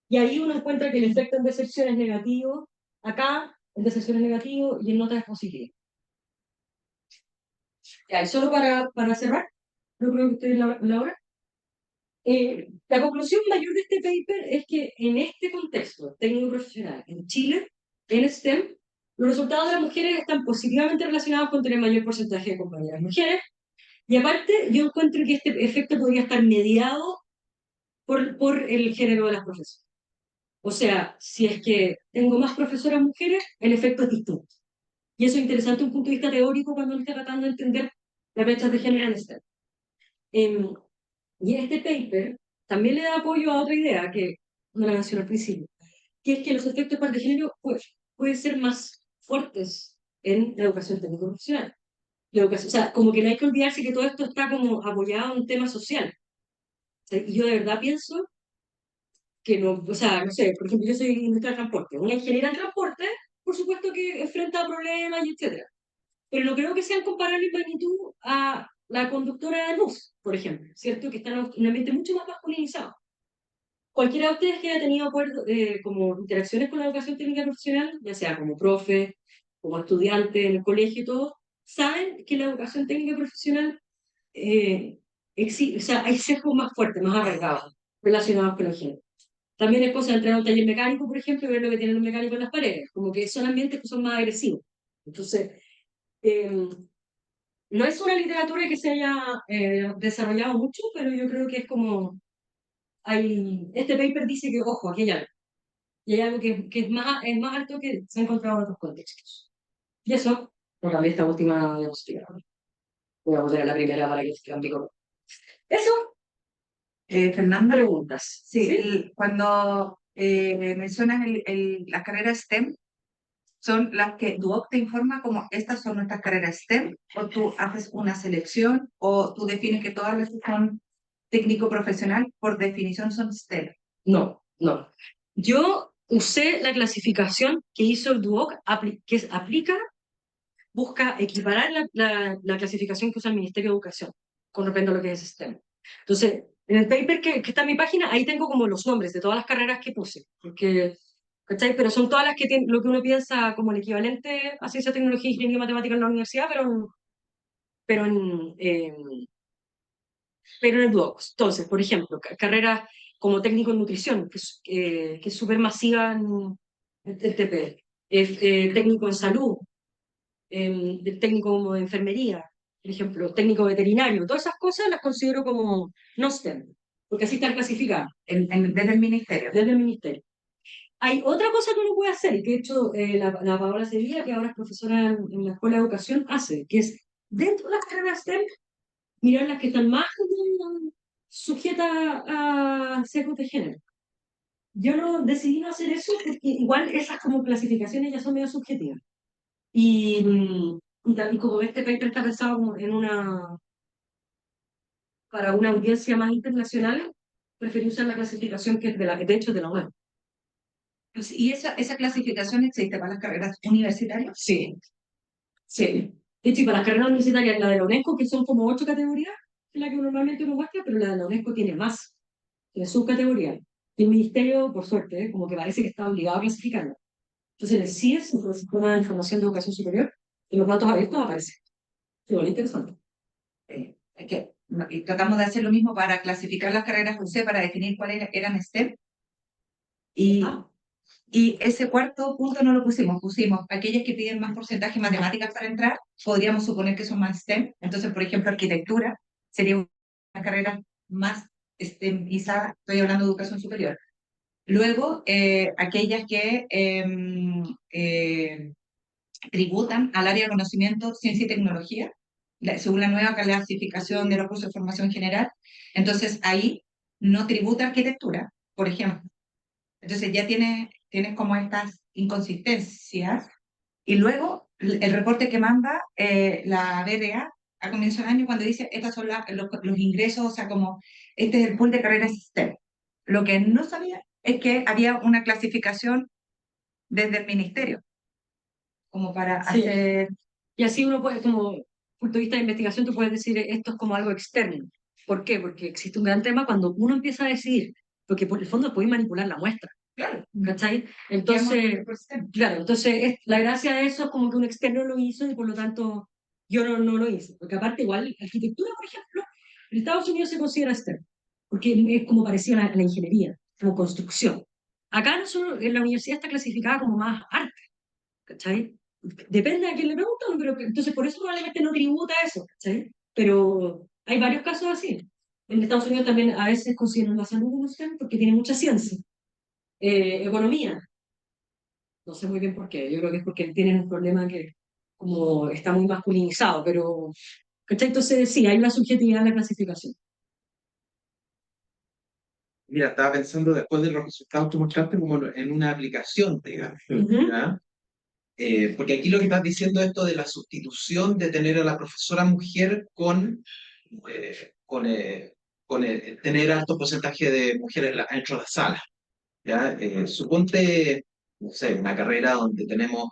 Y ahí uno encuentra que el efecto en deserción es negativo, acá en deserción es negativo y en notas es positivo. Ya, y solo para cerrar, no creo que estoy en la hora. La conclusión mayor de este paper es que en este contexto técnico profesional en Chile, en STEM, los resultados de las mujeres están positivamente relacionados con tener mayor porcentaje de compañeras mujeres. Y aparte, yo encuentro que este efecto podría estar mediado por el género de las profesoras. O sea, si es que tengo más profesoras mujeres, el efecto es distinto. Y eso es interesante desde un punto de vista teórico cuando uno está tratando de entender las brechas de género en STEM. Y este paper también le da apoyo a otra idea que no la mencioné al principio, que es que los efectos par de género pueden ser más fuertes en la educación técnico-profesional. La educación, o sea, como que no hay que olvidarse que todo esto está como apoyado en un tema social. O sea, y yo de verdad pienso que no, o sea, no sé, por ejemplo, yo soy industria del transporte. Una ingeniera en transporte, por supuesto que enfrenta problemas y etcétera. Pero no creo que sean comparables en magnitud a la conductora de bus, por ejemplo, ¿cierto? Que está en un ambiente mucho más masculinizado. Cualquiera de ustedes que haya tenido como interacciones con la educación técnica profesional, ya sea como profe, como estudiante en el colegio y todo, saben que la educación técnica profesional, o sea, hay sesgos más fuertes, más arraigados, relacionados con el género. También es cosa de entrar a un taller mecánico, por ejemplo, y ver lo que tienen los mecánicos en las paredes, como que son ambientes que son más agresivos. Entonces, eh, no es una literatura que se haya desarrollado mucho, pero yo creo que es como este paper dice que, ojo, aquí hay algo. Y hay algo que es más alto que se ha encontrado en otros contextos. Y eso, por cambié esta última diapositiva. Voy a volver a la primera para que se cambie color. Eso, Fernanda, preguntas. sí, ¿Sí? cuando mencionas las carreras STEM, ¿son las que Duoc te informa como estas son nuestras carreras STEM? ¿O tú haces una selección? ¿O tú defines que todas las que son técnico profesional por definición son STEM? No, no. Yo usé la clasificación que hizo el DUOC, que aplica, busca equiparar la clasificación que usa el Ministerio de Educación con respecto a lo que es STEM. Entonces, en el paper que está en mi página, ahí tengo como los nombres de todas las carreras que puse, porque, ¿cachai? Pero son todas las que tienen lo que uno piensa como el equivalente a ciencia, tecnología, ingeniería y matemática en la universidad, pero pero en el DUOC. Entonces, por ejemplo, carreras como técnico en nutrición, que es súper masiva en TP, técnico en salud, técnico como de enfermería, por ejemplo, técnico veterinario, todas esas cosas las considero como no STEM, porque así están clasificadas Desde el ministerio. desde el ministerio. Hay otra cosa que uno puede hacer, y que de hecho la Paola Sevilla, que ahora es profesora en la Escuela de Educación, hace, que es dentro de las carreras STEM, mirar las que están más sujetas a sesgos de género. Yo no decidí no hacer eso porque igual esas como clasificaciones ya son medio subjetivas. Y como este paper está pensado como para una audiencia más internacional, preferí usar la clasificación que es de hecho de la web. Pues, ¿y esa clasificación existe para las carreras universitarias? Sí, sí. De hecho, y para las carreras universitarias, la de la UNESCO, que son como 8 categorías, es la que normalmente uno muestra, pero la de la UNESCO tiene más, tiene subcategorías. Y el ministerio, por suerte, como que parece que está obligado a clasificarla. Entonces, en el CIES, el Sistema de Información de Educación Superior, en los datos abiertos aparece. Sí, bueno, interesante. Es que y tratamos de hacer lo mismo para clasificar las carreras UC, para definir cuáles eran STEM. Y, Ah, y ese cuarto punto no lo pusimos aquellas que piden más porcentaje en matemáticas para entrar, podríamos suponer que son más STEM. Entonces, por ejemplo, arquitectura sería una carrera más STEMizada, estoy hablando de educación superior. Luego, aquellas que tributan al área de conocimiento, ciencia y tecnología, según la nueva clasificación de los cursos de formación general. Entonces, ahí no tributa arquitectura, por ejemplo. Entonces, ya tienes como estas inconsistencias. Y luego, el reporte que manda la BRA a comienzo del año, cuando dice, estos son los ingresos, o sea, como este es el pool de carreras STEM. Lo que no sabía es que había una clasificación desde el ministerio, como para sí. hacer... Y así uno puede, como punto de vista de investigación, tú puedes decir esto es como algo externo. ¿Por qué? Porque existe un gran tema cuando uno empieza a decidir, porque por el fondo puedes manipular la muestra. Claro, ¿Cachai? Entonces, claro, entonces la gracia de eso es como que un externo lo hizo y por lo tanto Yo no lo hice, porque aparte igual, arquitectura, por ejemplo, en Estados Unidos se considera STEM, porque es como parecía la ingeniería, como construcción. Acá nosotros, en la universidad está clasificada como más arte, ¿cachai? Depende a quién le preguntan, pero entonces por eso probablemente no tributa eso, ¿cachai? Pero hay varios casos así. En Estados Unidos también a veces consideran la salud como STEM porque tiene mucha ciencia. Economía, no sé muy bien por qué, yo creo que es porque tienen un problema que como está muy masculinizado, pero ¿cachai? Entonces sí, hay una subjetividad en la clasificación. Mira, estaba pensando después de los resultados que mostraste como en una aplicación, digamos, Ujú. ¿ya? Porque aquí lo que estás diciendo es esto de la sustitución de tener a la profesora mujer con tener alto porcentaje de mujeres dentro de la sala, ¿ya? Suponte, no sé, una carrera donde tenemos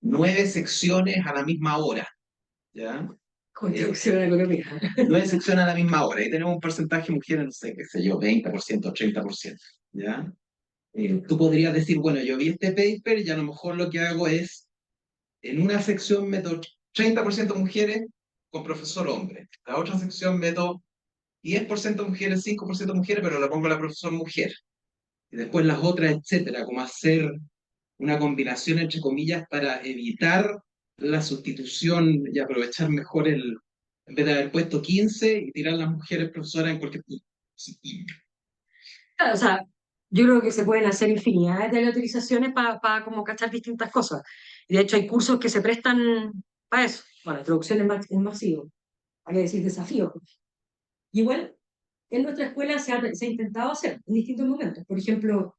9 secciones a la misma hora, ¿ya? Construcción económica. 9 secciones a la misma hora y tenemos un porcentaje de mujeres, no sé, qué sé yo, 20%, 30%, ¿ya? Tú podrías decir, bueno, yo vi este paper y a lo mejor lo que hago es, en una sección meto 30% mujeres con profesor hombre, la otra sección meto 10% mujeres, 5% mujeres, pero la pongo a la profesor mujer, y después las otras, etcétera, como hacer una combinación entre comillas para evitar la sustitución y aprovechar mejor en vez de haber puesto 15 y tirar las mujeres profesoras en cualquier... Claro, o sea, yo creo que se pueden hacer infinidades de utilizaciones para como cachar distintas cosas. Y de hecho hay cursos que se prestan para eso. Bueno, introducción en masivo, hay que decir desafío. Y igual, en nuestra escuela se ha intentado hacer en distintos momentos. Por ejemplo,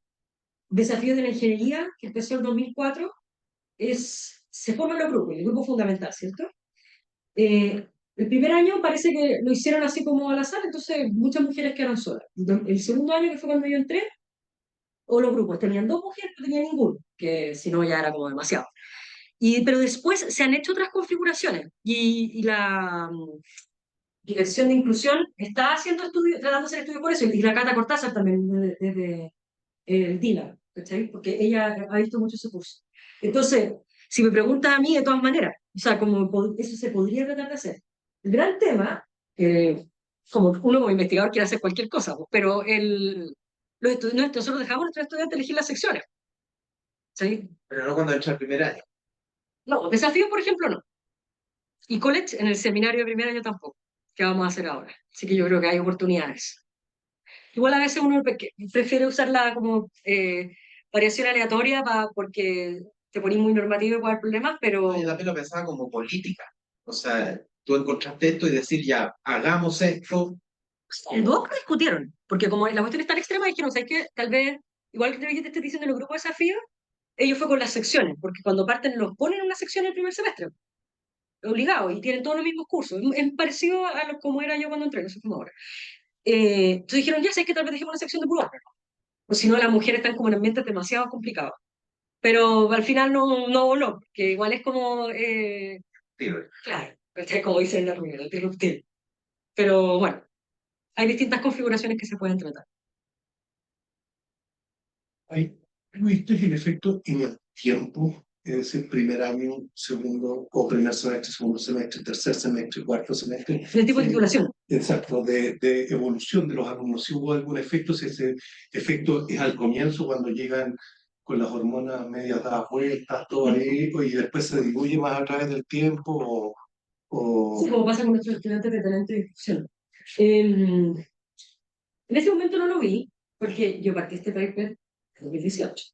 desafío de la ingeniería, que empezó en 2004, se forman los grupos, el grupo fundamental, ¿cierto? El primer año parece que lo hicieron así como al azar, entonces muchas mujeres quedaron solas. El segundo año, que fue cuando yo entré, o los grupos tenían 2 mujeres, no tenían ninguno, que si no ya era como demasiado. Pero después se han hecho otras configuraciones y la Dirección de Inclusión está haciendo estudios, tratando de hacer estudios por eso, y la Cata Cortázar también desde el DILA, ¿cachai? Porque ella ha visto mucho ese curso. Entonces, si me preguntas a mí, de todas maneras, o sea, como eso se podría tratar de hacer. El gran tema, como uno como investigador quiere hacer cualquier cosa, pues, pero nosotros dejamos a nuestros estudiantes elegir las secciones, ¿sí? Pero no cuando entra el primer año. No, desafíos, por ejemplo, no. Y college en el seminario de primer año tampoco, que vamos a hacer ahora. Así que yo creo que hay oportunidades. Igual a veces uno prefiere usarla como variación aleatoria porque te ponís muy normativo y puede haber problemas, pero Yo también lo pensaba como política. O sea, tú encontraste esto y decir, ya, hagamos esto. el dos discutieron, porque como la cuestión es tan extrema, dijeron, ¿sabes qué? Tal vez, igual que te estoy diciendo en los grupos de desafío, ellos fue con las secciones, porque cuando parten los ponen en una sección el primer semestre, obligado, y tienen todos los mismos cursos. Es parecido a lo como era yo cuando entré, no sé cómo ahora. Entonces dijeron, ya sabes que tal vez dejemos una sección de puro hombre, o si no las mujeres están como en ambientes demasiado complicados. Pero al final no voló, que igual es como, Sí, claro, ¿cachai? Como dicen en la reunión, disruptivo. Pero bueno, hay distintas configuraciones que se pueden tratar. Ahí viste el efecto en el tiempo, es decir, primer año, segundo, o primer semestre, segundo semestre, tercer semestre, cuarto semestre. El tipo de titulación. Exacto, de evolución de los alumnos. Si hubo algún efecto, si ese efecto es al comienzo, cuando llegan con las hormonas medias dadas vueltas, todo ahí, y después se diluye más a través del tiempo, Sí, o... como pasa con nuestros estudiantes de talento y difusión. En ese momento no lo vi, porque yo partí este paper en 2018.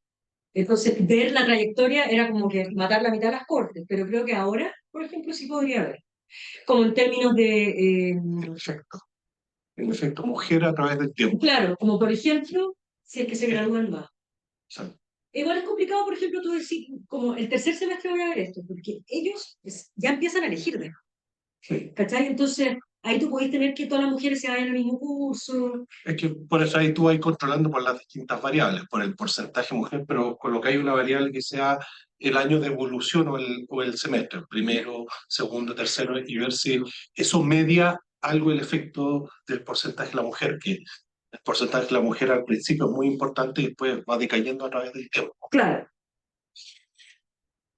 Entonces, ver la trayectoria era como que matar la mitad de las cortes, pero creo que ahora, por ejemplo, sí podría haber. Como en términos de, Efecto. El efecto mujer a través del tiempo. claro, como por ejemplo, si es que se gradúan más. Exacto. Igual es complicado, por ejemplo, tú decir, como el tercer semestre voy a ver esto, porque ellos ya empiezan a elegir, Sí. ¿cachai? Entonces, ahí tú podés tener que todas las mujeres se vayan al mismo curso. Es que por eso ahí tú vas controlando por las distintas variables, por el porcentaje mujer, pero colocáis una variable que sea el año de evolución o el semestre, primero, segundo, tercero, y ver si eso media algo el efecto del porcentaje de la mujer, que el porcentaje de la mujer al principio es muy importante y después va decayendo a través del tiempo. Claro.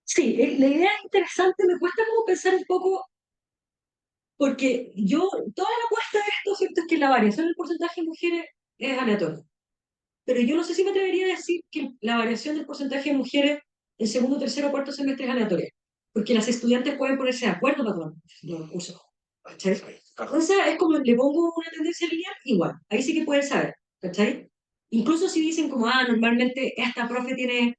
Sí, la idea es interesante, me cuesta como pensar un poco, Porque toda la apuesta de esto, ¿cierto? Es que la variación del porcentaje de mujeres es aleatoria. Pero yo no sé si me atrevería a decir que la variación del porcentaje de mujeres en segundo, tercero o cuarto semestre es aleatoria. Porque las estudiantes pueden ponerse de acuerdo para tomar los cursos. ¿Cachai? Entonces es como le pongo una tendencia lineal, igual. Ahí sí que pueden saber. ¿Cachai? Incluso si dicen como, normalmente esta profe tiene.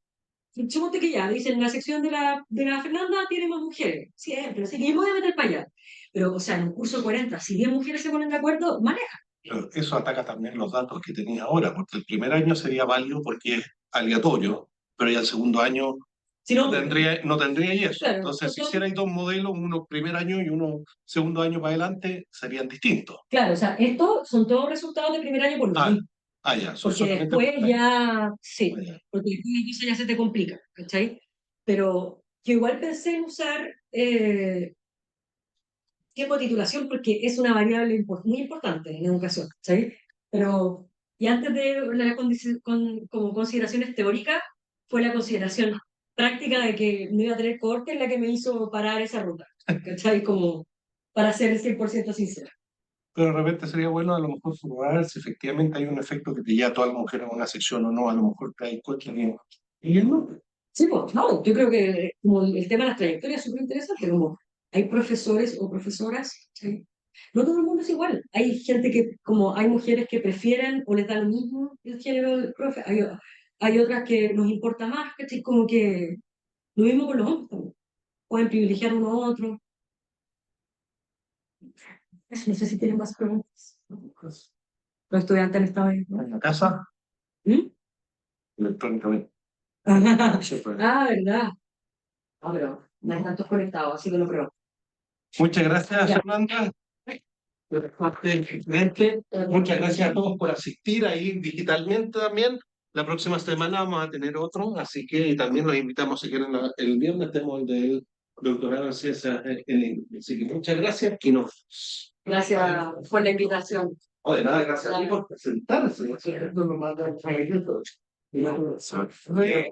Suponte que ya, dicen, la sección de la Fernanda tiene más mujeres. Siempre, así que yo me voy a meter para allá. Pero, o sea, en un curso de 40, si 10 mujeres se ponen de acuerdo, maneja. Pero eso ataca también los datos que tenía ahora, porque el primer año sería válido porque es aleatorio, pero ya el segundo año Si no no, tendría y eso. claro, Entonces, si entonces, hicierais dos modelos, uno primer año y uno segundo año para adelante, serían distintos. claro, o sea, estos son todos resultados de primer año por lo Ah, mismo. ya, son Porque solamente después por año. ya, sí, Ah, ya. porque después incluso ya se te complica, ¿cachai? Pero yo igual pensé en usar tiempo de titulación porque es una variable muy importante en educación, ¿cachai? Pero, y antes de como consideraciones teóricas, fue la consideración práctica de que no iba a tener cohorte la que me hizo parar esa ruta, ¿cachai? Como para ser 100% sincera. Pero de repente sería bueno a lo mejor probar si efectivamente hay un efecto que te lleva a todas las mujeres a una sección o no, a lo mejor te hay coche y él no. Sí, pues, no, yo creo que como el tema de las trayectorias es súper interesante, como hay profesores o profesoras, ¿sí? No todo el mundo es igual. Hay gente como hay mujeres que prefieren o les da lo mismo el género del profe, hay otras que nos importa más, ¿cachai? Como que lo mismo con los hombres también. Pueden privilegiar uno a otro. No sé si tienen más preguntas. Los estudiantes han estado ahí, ¿no? En la casa, ¿Mm? electrónicamente. ¿Verdad? Pero no hay tantos conectados, así que lo creo. Muchas gracias, Ya. Fernanda. Excelente. Muchas gracias a todos por asistir ahí digitalmente también. La próxima semana vamos a tener otro, así que también los invitamos si quieren el viernes tenemos el del doctorado en ciencias en inglés. Así que muchas gracias y nos. Gracias por la invitación. De nada, gracias a ti por presentarse. Muy bien.